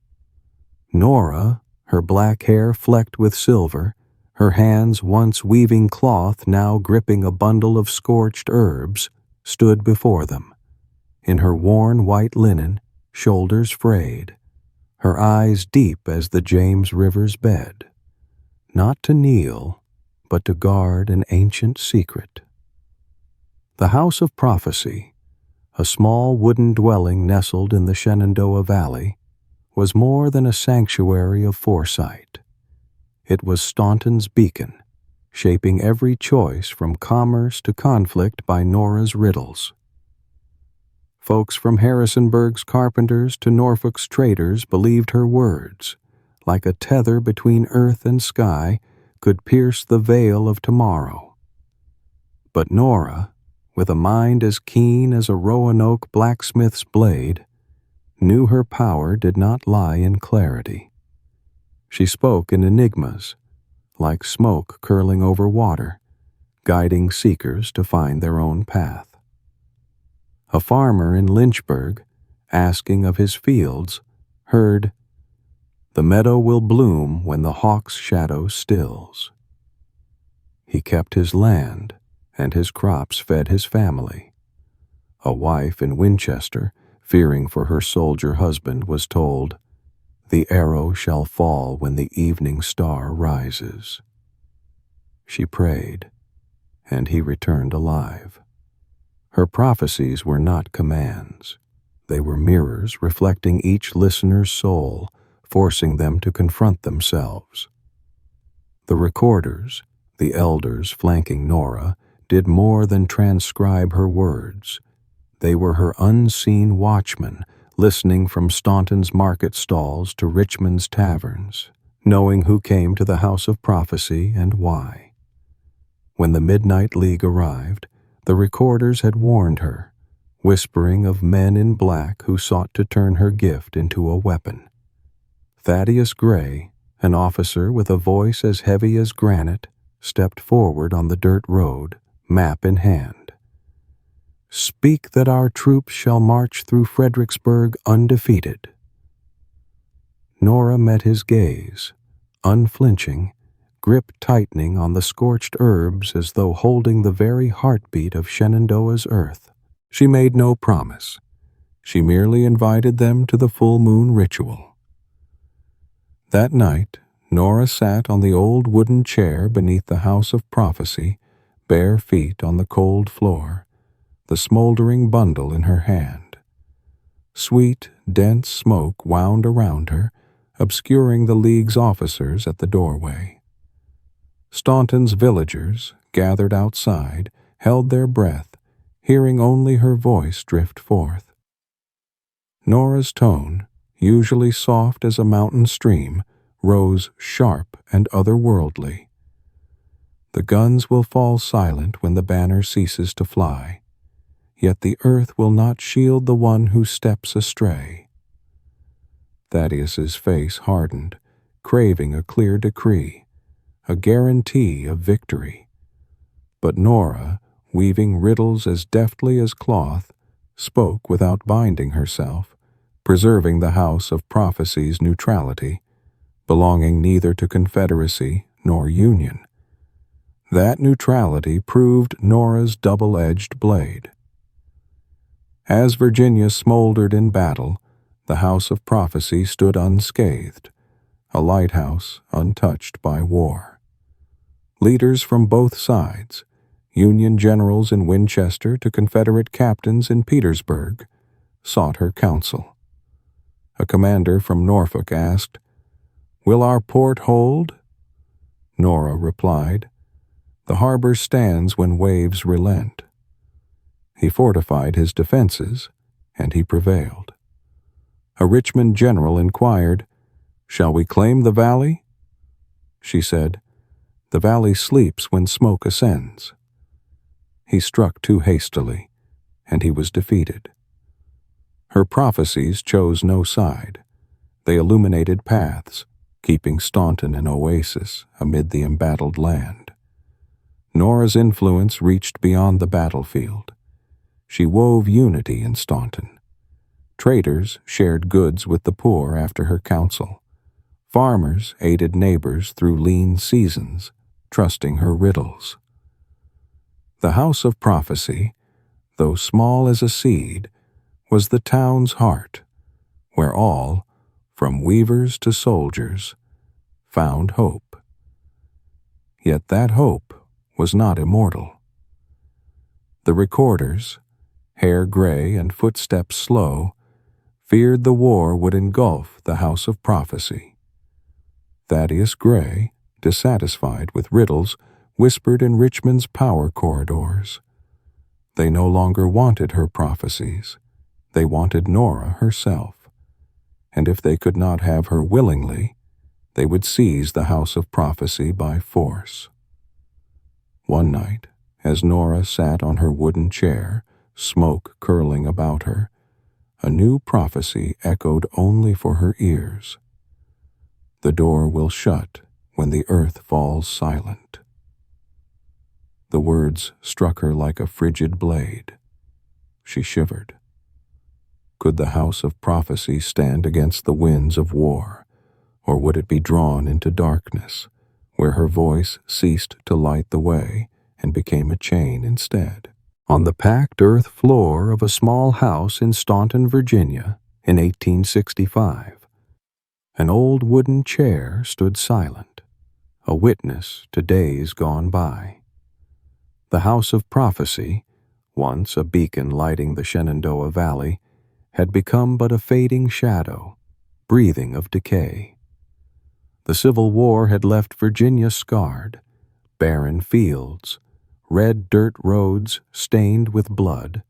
Nora, her black hair flecked with silver, her hands once weaving cloth now gripping a bundle of scorched herbs, stood before them. In her worn white linen, shoulders frayed, her eyes deep as the James River's bed. Not to kneel, but to guard an ancient secret. The House of Prophecy, a small wooden dwelling nestled in the Shenandoah Valley, was more than a sanctuary of foresight. It was Staunton's beacon, shaping every choice from commerce to conflict by Nora's riddles. Folks from Harrisonburg's carpenters to Norfolk's traders believed her words, like a tether between earth and sky, could pierce the veil of tomorrow. But Nora, with a mind as keen as a Roanoke blacksmith's blade, knew her power did not lie in clarity. She spoke in enigmas, like smoke curling over water, guiding seekers to find their own path. A farmer in Lynchburg, asking of his fields, heard, "The meadow will bloom when the hawk's shadow stills." He kept his land, and his crops fed his family. A wife in Winchester, fearing for her soldier husband, was told, "The arrow shall fall when the evening star rises." She prayed, and he returned alive. Her prophecies were not commands. They were mirrors reflecting each listener's soul, forcing them to confront themselves. The recorders, the elders flanking Nora, did more than transcribe her words. They were her unseen watchmen, listening from Staunton's market stalls to Richmond's taverns, knowing who came to the House of Prophecy and why. When the Midnight League arrived, the recorders had warned her, whispering of men in black who sought to turn her gift into a weapon. Thaddeus Gray, an officer with a voice as heavy as granite, stepped forward on the dirt road, map in hand. "Speak that our troops shall march through Fredericksburg undefeated." Nora met his gaze, unflinching, grip tightening on the scorched herbs as though holding the very heartbeat of Shenandoah's earth. She made no promise. She merely invited them to the full moon ritual. That night, Nora sat on the old wooden chair beneath the House of Prophecy, bare feet on the cold floor, the smoldering bundle in her hand. Sweet, dense smoke wound around her, obscuring the League's officers at the doorway. Staunton's villagers, gathered outside, held their breath, hearing only her voice drift forth. Nora's tone, usually soft as a mountain stream, rose sharp and otherworldly. The guns will fall silent when the banner ceases to fly, yet the earth will not shield the one who steps astray. Thaddeus's face hardened, craving a clear decree, a guarantee of victory. But Nora, weaving riddles as deftly as cloth, spoke without binding herself, preserving the house of prophecy's neutrality, belonging neither to confederacy nor union. That neutrality proved Nora's double-edged blade. As Virginia smoldered in battle, the house of prophecy stood unscathed, a lighthouse untouched by war. Leaders from both sides, Union generals in Winchester to Confederate captains in Petersburg, sought her counsel. A commander from Norfolk asked, "Will our port hold?" Nora replied, "The harbor stands when waves relent." He fortified his defenses, and he prevailed. A Richmond general inquired, "Shall we claim the valley?" She said, "The valley sleeps when smoke ascends." He struck too hastily, and he was defeated. Her prophecies chose no side. They illuminated paths, keeping Staunton an oasis amid the embattled land. Nora's influence reached beyond the battlefield. She wove unity in Staunton. Traders shared goods with the poor after her counsel. Farmers aided neighbors through lean seasons, trusting her riddles. The house of prophecy, though small as a seed, was the town's heart, where all, from weavers to soldiers, found hope. Yet that hope was not immortal. The recorders, hair gray and footsteps slow, feared the war would engulf the house of prophecy. Thaddeus Gray, dissatisfied with riddles, whispered in Richmond's power corridors. They no longer wanted her prophecies. They wanted Nora herself. And if they could not have her willingly, they would seize the house of prophecy by force. One night, as Nora sat on her wooden chair, smoke curling about her, a new prophecy echoed only for her ears. The door will shut when the earth falls silent. The words struck her like a frigid blade. She shivered. Could the house of prophecy stand against the winds of war, or would it be drawn into darkness, where her voice ceased to light the way and became a chain instead? On the packed earth floor of a small house in Staunton, Virginia, in 1865, an old wooden chair stood silent, a witness to days gone by. The house of prophecy, once a beacon lighting the Shenandoah Valley, had become but a fading shadow, breathing of decay. The Civil War had left Virginia scarred, barren fields, red dirt roads stained with blood,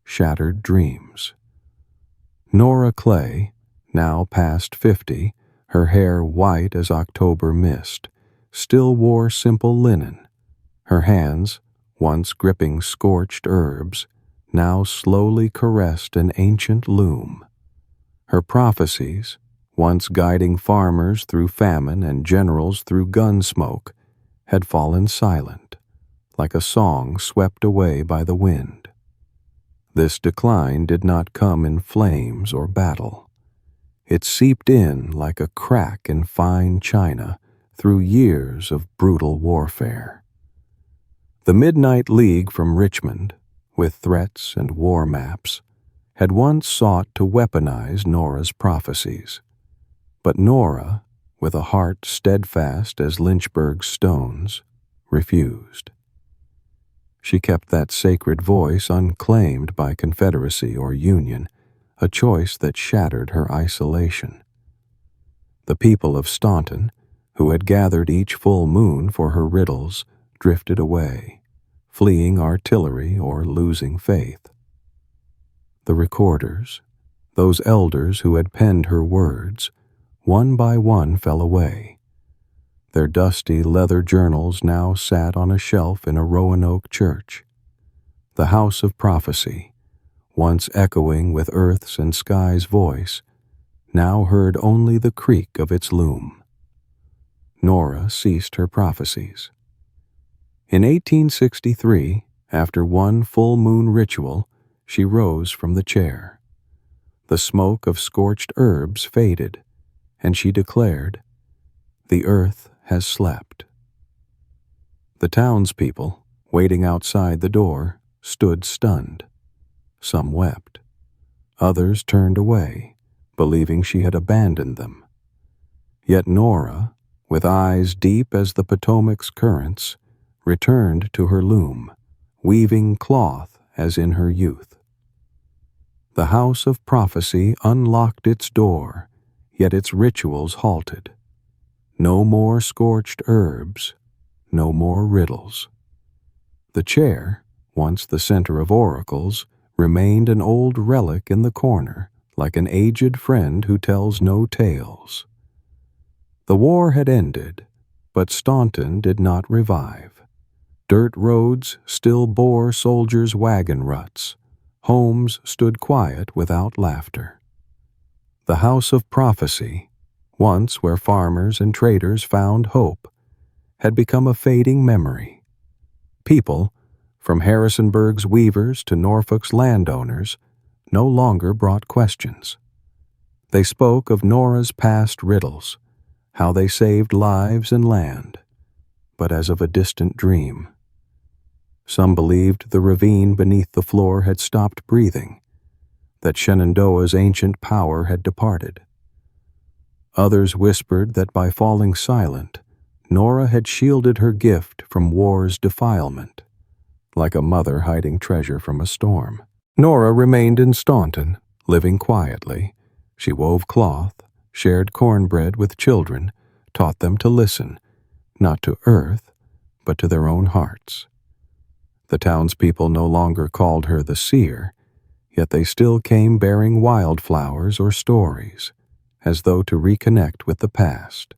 shattered dreams. Nora Clay, now past 50, her hair white as October mist, still wore simple linen. Her hands, once gripping scorched herbs, now slowly caressed an ancient loom. Her prophecies, once guiding farmers through famine and generals through gun smoke, had fallen silent, like a song swept away by the wind. This decline did not come in flames or battle. It seeped in like a crack in fine china through years of brutal warfare. The Midnight League from Richmond, with threats and war maps, had once sought to weaponize Nora's prophecies. But Nora, with a heart steadfast as Lynchburg's stones, refused. She kept that sacred voice unclaimed by Confederacy or Union, a choice that shattered her isolation. The people of Staunton, who had gathered each full moon for her riddles, drifted away, fleeing artillery or losing faith. The recorders, those elders who had penned her words, one by one fell away. Their dusty leather journals now sat on a shelf in a Roanoke church. The house of prophecy, once echoing with earth's and sky's voice, now heard only the creak of its loom. Nora ceased her prophecies. In 1863, after one full moon ritual, she rose from the chair. The smoke of scorched herbs faded, and she declared, "The earth has slept." The townspeople, waiting outside the door, stood stunned. Some wept. Others turned away, believing she had abandoned them. Yet Nora, with eyes deep as the Potomac's currents, returned to her loom, weaving cloth as in her youth. The house of prophecy unlocked its door, yet its rituals halted. No more scorched herbs, no more riddles. The chair, once the center of oracles, remained an old relic in the corner, like an aged friend who tells no tales. The war had ended, but Staunton did not revive. Dirt roads still bore soldiers' wagon ruts. Homes stood quiet without laughter. The house of prophecy, once where farmers and traders found hope, had become a fading memory. People, from Harrisonburg's weavers to Norfolk's landowners, no longer brought questions. They spoke of Nora's past riddles, how they saved lives and land, but as of a distant dream. Some believed the ravine beneath the floor had stopped breathing, that Shenandoah's ancient power had departed. Others whispered that by falling silent, Nora had shielded her gift from war's defilement, like a mother hiding treasure from a storm. Nora remained in Staunton, living quietly. She wove cloth, shared cornbread with children, taught them to listen, not to earth, but to their own hearts. The townspeople no longer called her the seer, yet they still came bearing wildflowers or stories, as though to reconnect with the past.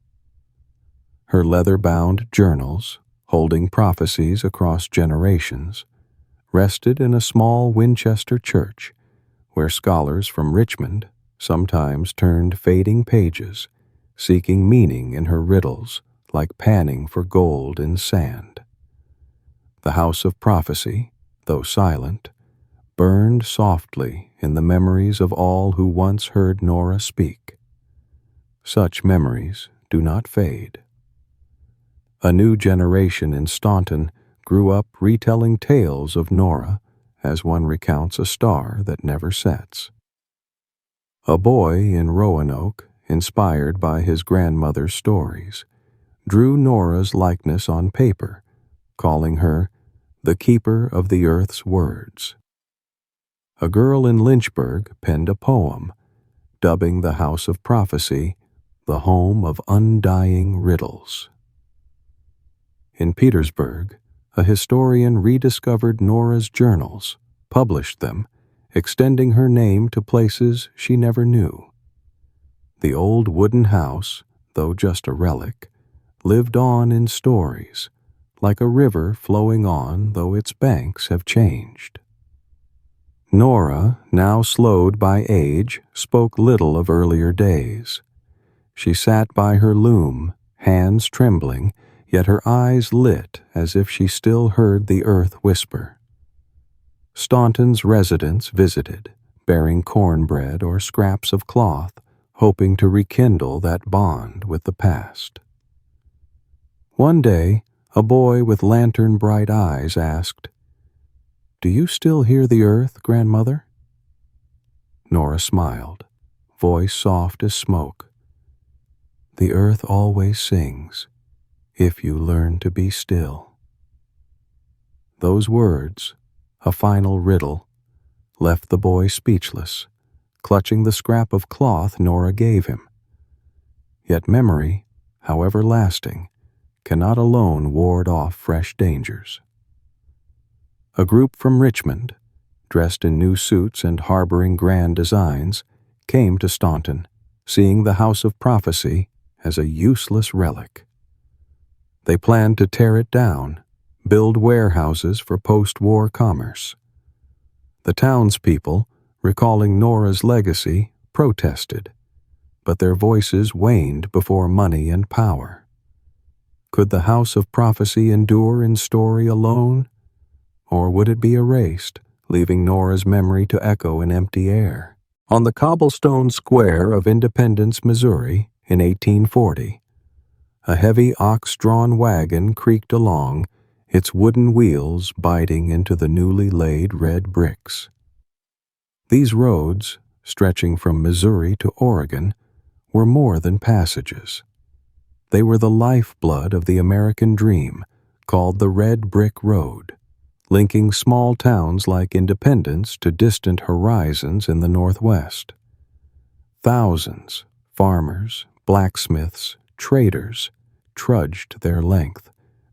Her leather-bound journals, holding prophecies across generations, rested in a small Winchester church, where scholars from Richmond sometimes turned fading pages, seeking meaning in her riddles like panning for gold in sand. The house of prophecy, though silent, burned softly in the memories of all who once heard Nora speak. Such memories do not fade. A new generation in Staunton grew up retelling tales of Nora as one recounts a star that never sets. A boy in Roanoke, inspired by his grandmother's stories, drew Nora's likeness on paper, calling her the keeper of the earth's words. A girl in Lynchburg penned a poem, dubbing the house of prophecy the home of undying riddles. In Petersburg, a historian rediscovered Nora's journals, published them, extending her name to places she never knew. The old wooden house, though just a relic, lived on in stories, like a river flowing on though its banks have changed. Nora, now slowed by age, spoke little of earlier days. She sat by her loom, hands trembling, yet her eyes lit as if she still heard the earth whisper. Staunton's residents visited, bearing cornbread or scraps of cloth, hoping to rekindle that bond with the past. One day, a boy with lantern-bright eyes asked, "Do you still hear the earth, grandmother?" Nora smiled, voice soft as smoke. "The earth always sings, if you learn to be still." Those words, a final riddle, left the boy speechless, clutching the scrap of cloth Nora gave him. Yet memory, however lasting, cannot alone ward off fresh dangers. A group from Richmond, dressed in new suits and harboring grand designs, came to Staunton, seeing the House of Prophecy as a useless relic. They planned to tear it down, build warehouses for post-war commerce. The townspeople, recalling Nora's legacy, protested, but their voices waned before money and power. Could the House of Prophecy endure in story alone? Or would it be erased, leaving Nora's memory to echo in empty air? On the cobblestone square of Independence, Missouri, in 1840, a heavy ox-drawn wagon creaked along, its wooden wheels biting into the newly laid red bricks. These roads, stretching from Missouri to Oregon, were more than passages. They were the lifeblood of the American dream, called the Red Brick Road, linking small towns like Independence to distant horizons in the Northwest. Thousands, farmers, blacksmiths, traders, trudged their length,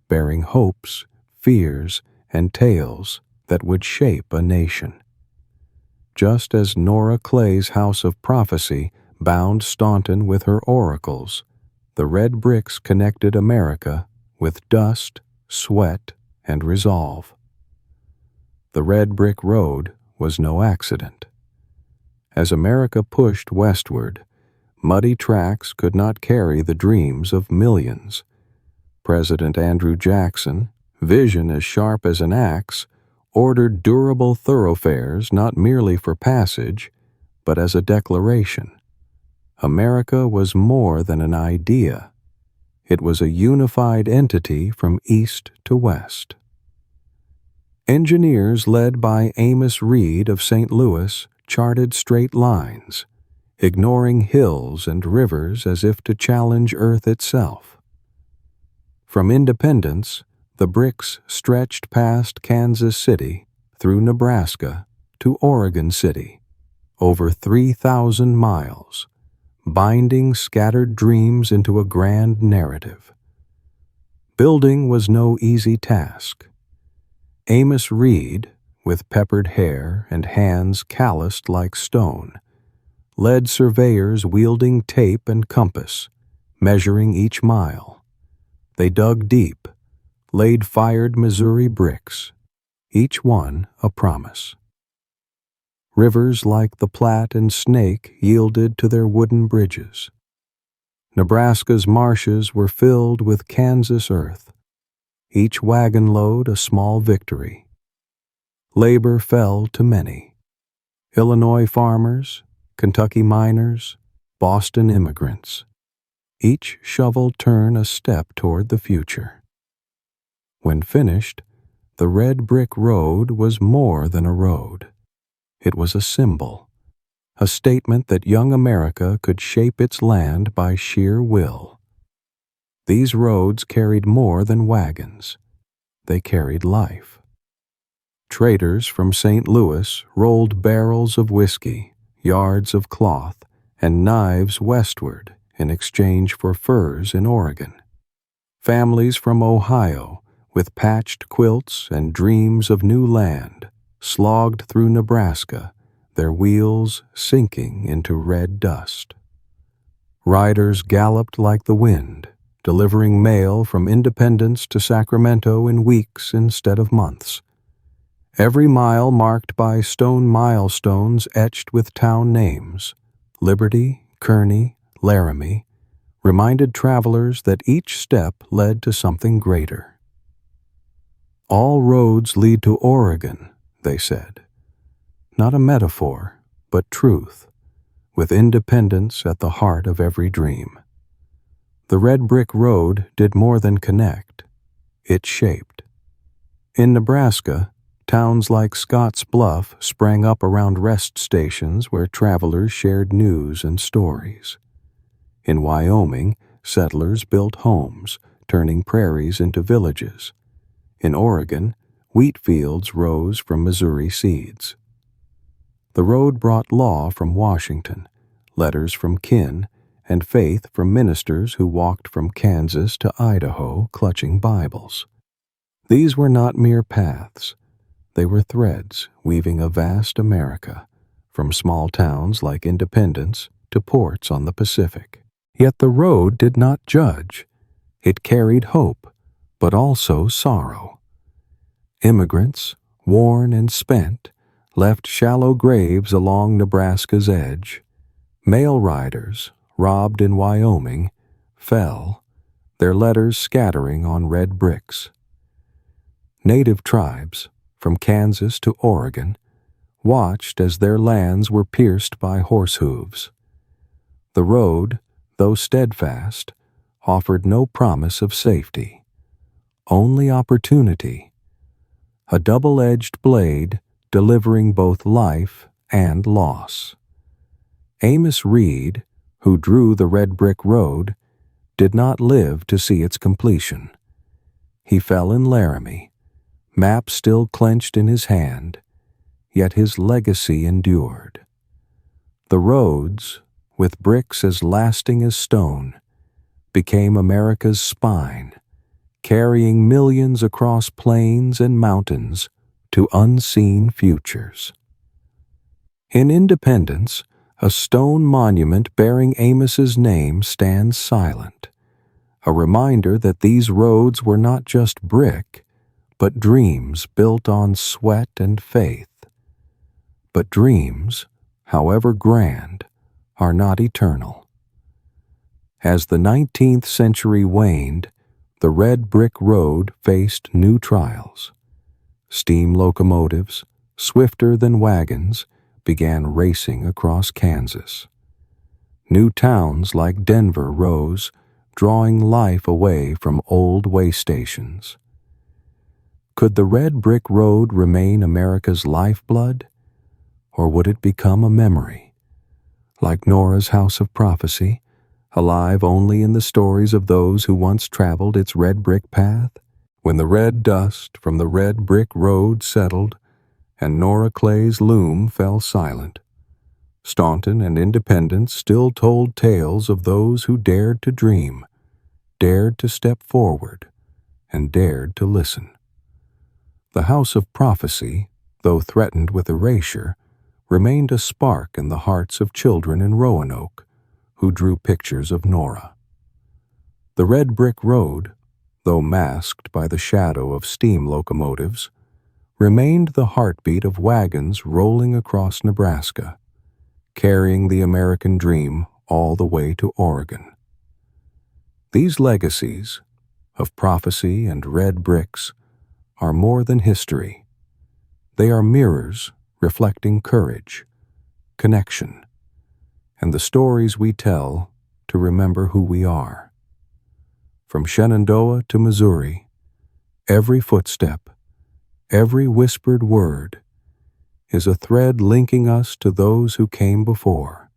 bearing hopes, fears, and tales that would shape a nation. Just as Nora Clay's House of Prophecy bound Staunton with her oracles, the red bricks connected America with dust, sweat, and resolve. The Red Brick Road was no accident. As America pushed westward, muddy tracks could not carry the dreams of millions. President Andrew Jackson, vision as sharp as an axe, ordered durable thoroughfares not merely for passage, but as a declaration. America was more than an idea. It was a unified entity from east to west. Engineers led by Amos Reed of St. Louis charted straight lines, ignoring hills and rivers as if to challenge Earth itself. From Independence, the bricks stretched past Kansas City, through Nebraska, to Oregon City, over 3,000 miles, binding scattered dreams into a grand narrative. Building was no easy task. Amos Reed, with peppered hair and hands calloused like stone, led surveyors wielding tape and compass, measuring each mile. They dug deep, laid fired Missouri bricks, each one a promise. Rivers like the Platte and Snake yielded to their wooden bridges. Nebraska's marshes were filled with Kansas earth, each wagon load a small victory. Labor fell to many: Illinois farmers, Kentucky miners, Boston immigrants. Each shovel turn a step toward the future. When finished, the Red Brick Road was more than a road. It was a symbol, a statement that young America could shape its land by sheer will. These roads carried more than wagons. They carried life. Traders from St. Louis rolled barrels of whiskey, yards of cloth, and knives westward in exchange for furs in Oregon. Families from Ohio, with patched quilts and dreams of new land, slogged through Nebraska, their wheels sinking into red dust. Riders galloped like the wind, delivering mail from Independence to Sacramento in weeks instead of months. Every mile marked by stone milestones etched with town names, Liberty, Kearney, Laramie, reminded travelers that each step led to something greater. All roads lead to Oregon, they said. Not a metaphor, but truth, with independence at the heart of every dream. The Red Brick Road did more than connect. It shaped. In Nebraska, towns like Scotts Bluff sprang up around rest stations where travelers shared news and stories. In Wyoming, settlers built homes, turning prairies into villages. In Oregon, wheat fields rose from Missouri seeds. The road brought law from Washington, letters from kin, and faith from ministers who walked from Kansas to Idaho clutching Bibles. These were not mere paths. They were threads weaving a vast America, from small towns like Independence to ports on the Pacific. Yet the road did not judge. It carried hope, but also sorrow. Immigrants, worn and spent, left shallow graves along Nebraska's edge. Mail riders, robbed in Wyoming, fell, their letters scattering on red bricks. Native tribes, from Kansas to Oregon, watched as their lands were pierced by horse hooves. The road, though steadfast, offered no promise of safety, only opportunity, a double-edged blade delivering both life and loss. Amos Reed, who drew the red brick road, did not live to see its completion. He fell in Laramie, map still clenched in his hand, yet his legacy endured. The roads, with bricks as lasting as stone, became America's spine, carrying millions across plains and mountains to unseen futures. In Independence, a stone monument bearing Amos's name stands silent, a reminder that these roads were not just brick, but dreams built on sweat and faith. But dreams, however grand, are not eternal. As the 19th century waned, the red brick road faced new trials. Steam locomotives, swifter than wagons, began racing across Kansas. New towns like Denver rose, drawing life away from old way stations. Could the red brick road remain America's lifeblood, or would it become a memory, like Nora's house of prophecy, alive only in the stories of those who once traveled its red brick path? When the red dust from the red brick road settled, and Nora Clay's loom fell silent, Staunton and Independence still told tales of those who dared to dream, dared to step forward, and dared to listen. The house of prophecy, though threatened with erasure, remained a spark in the hearts of children in Roanoke who drew pictures of Nora. The red brick road, though masked by the shadow of steam locomotives, remained the heartbeat of wagons rolling across Nebraska, carrying the American dream all the way to Oregon. These legacies of prophecy and red bricks are more than history. They are mirrors reflecting courage, connection, and the stories we tell to remember who we are. From Shenandoah to Missouri, every footstep, every whispered word is a thread linking us to those who came before.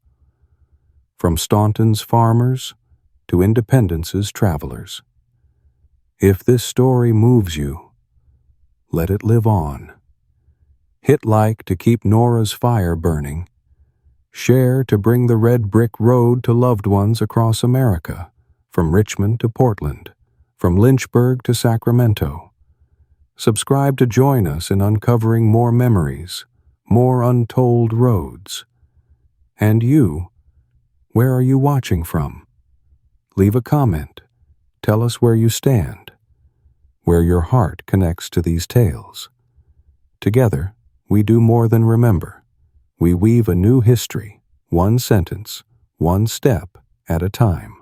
From Staunton's farmers to Independence's travelers. If this story moves you, let it live on. Hit like to keep Nora's fire burning. Share to bring the red brick road to loved ones across America, from Richmond to Portland, from Lynchburg to Sacramento. Subscribe to join us in uncovering more memories, more untold roads. And you, where are you watching from? Leave a comment. Tell us where you stand, where your heart connects to these tales. Together, we do more than remember. We weave a new history, one sentence, one step at a time.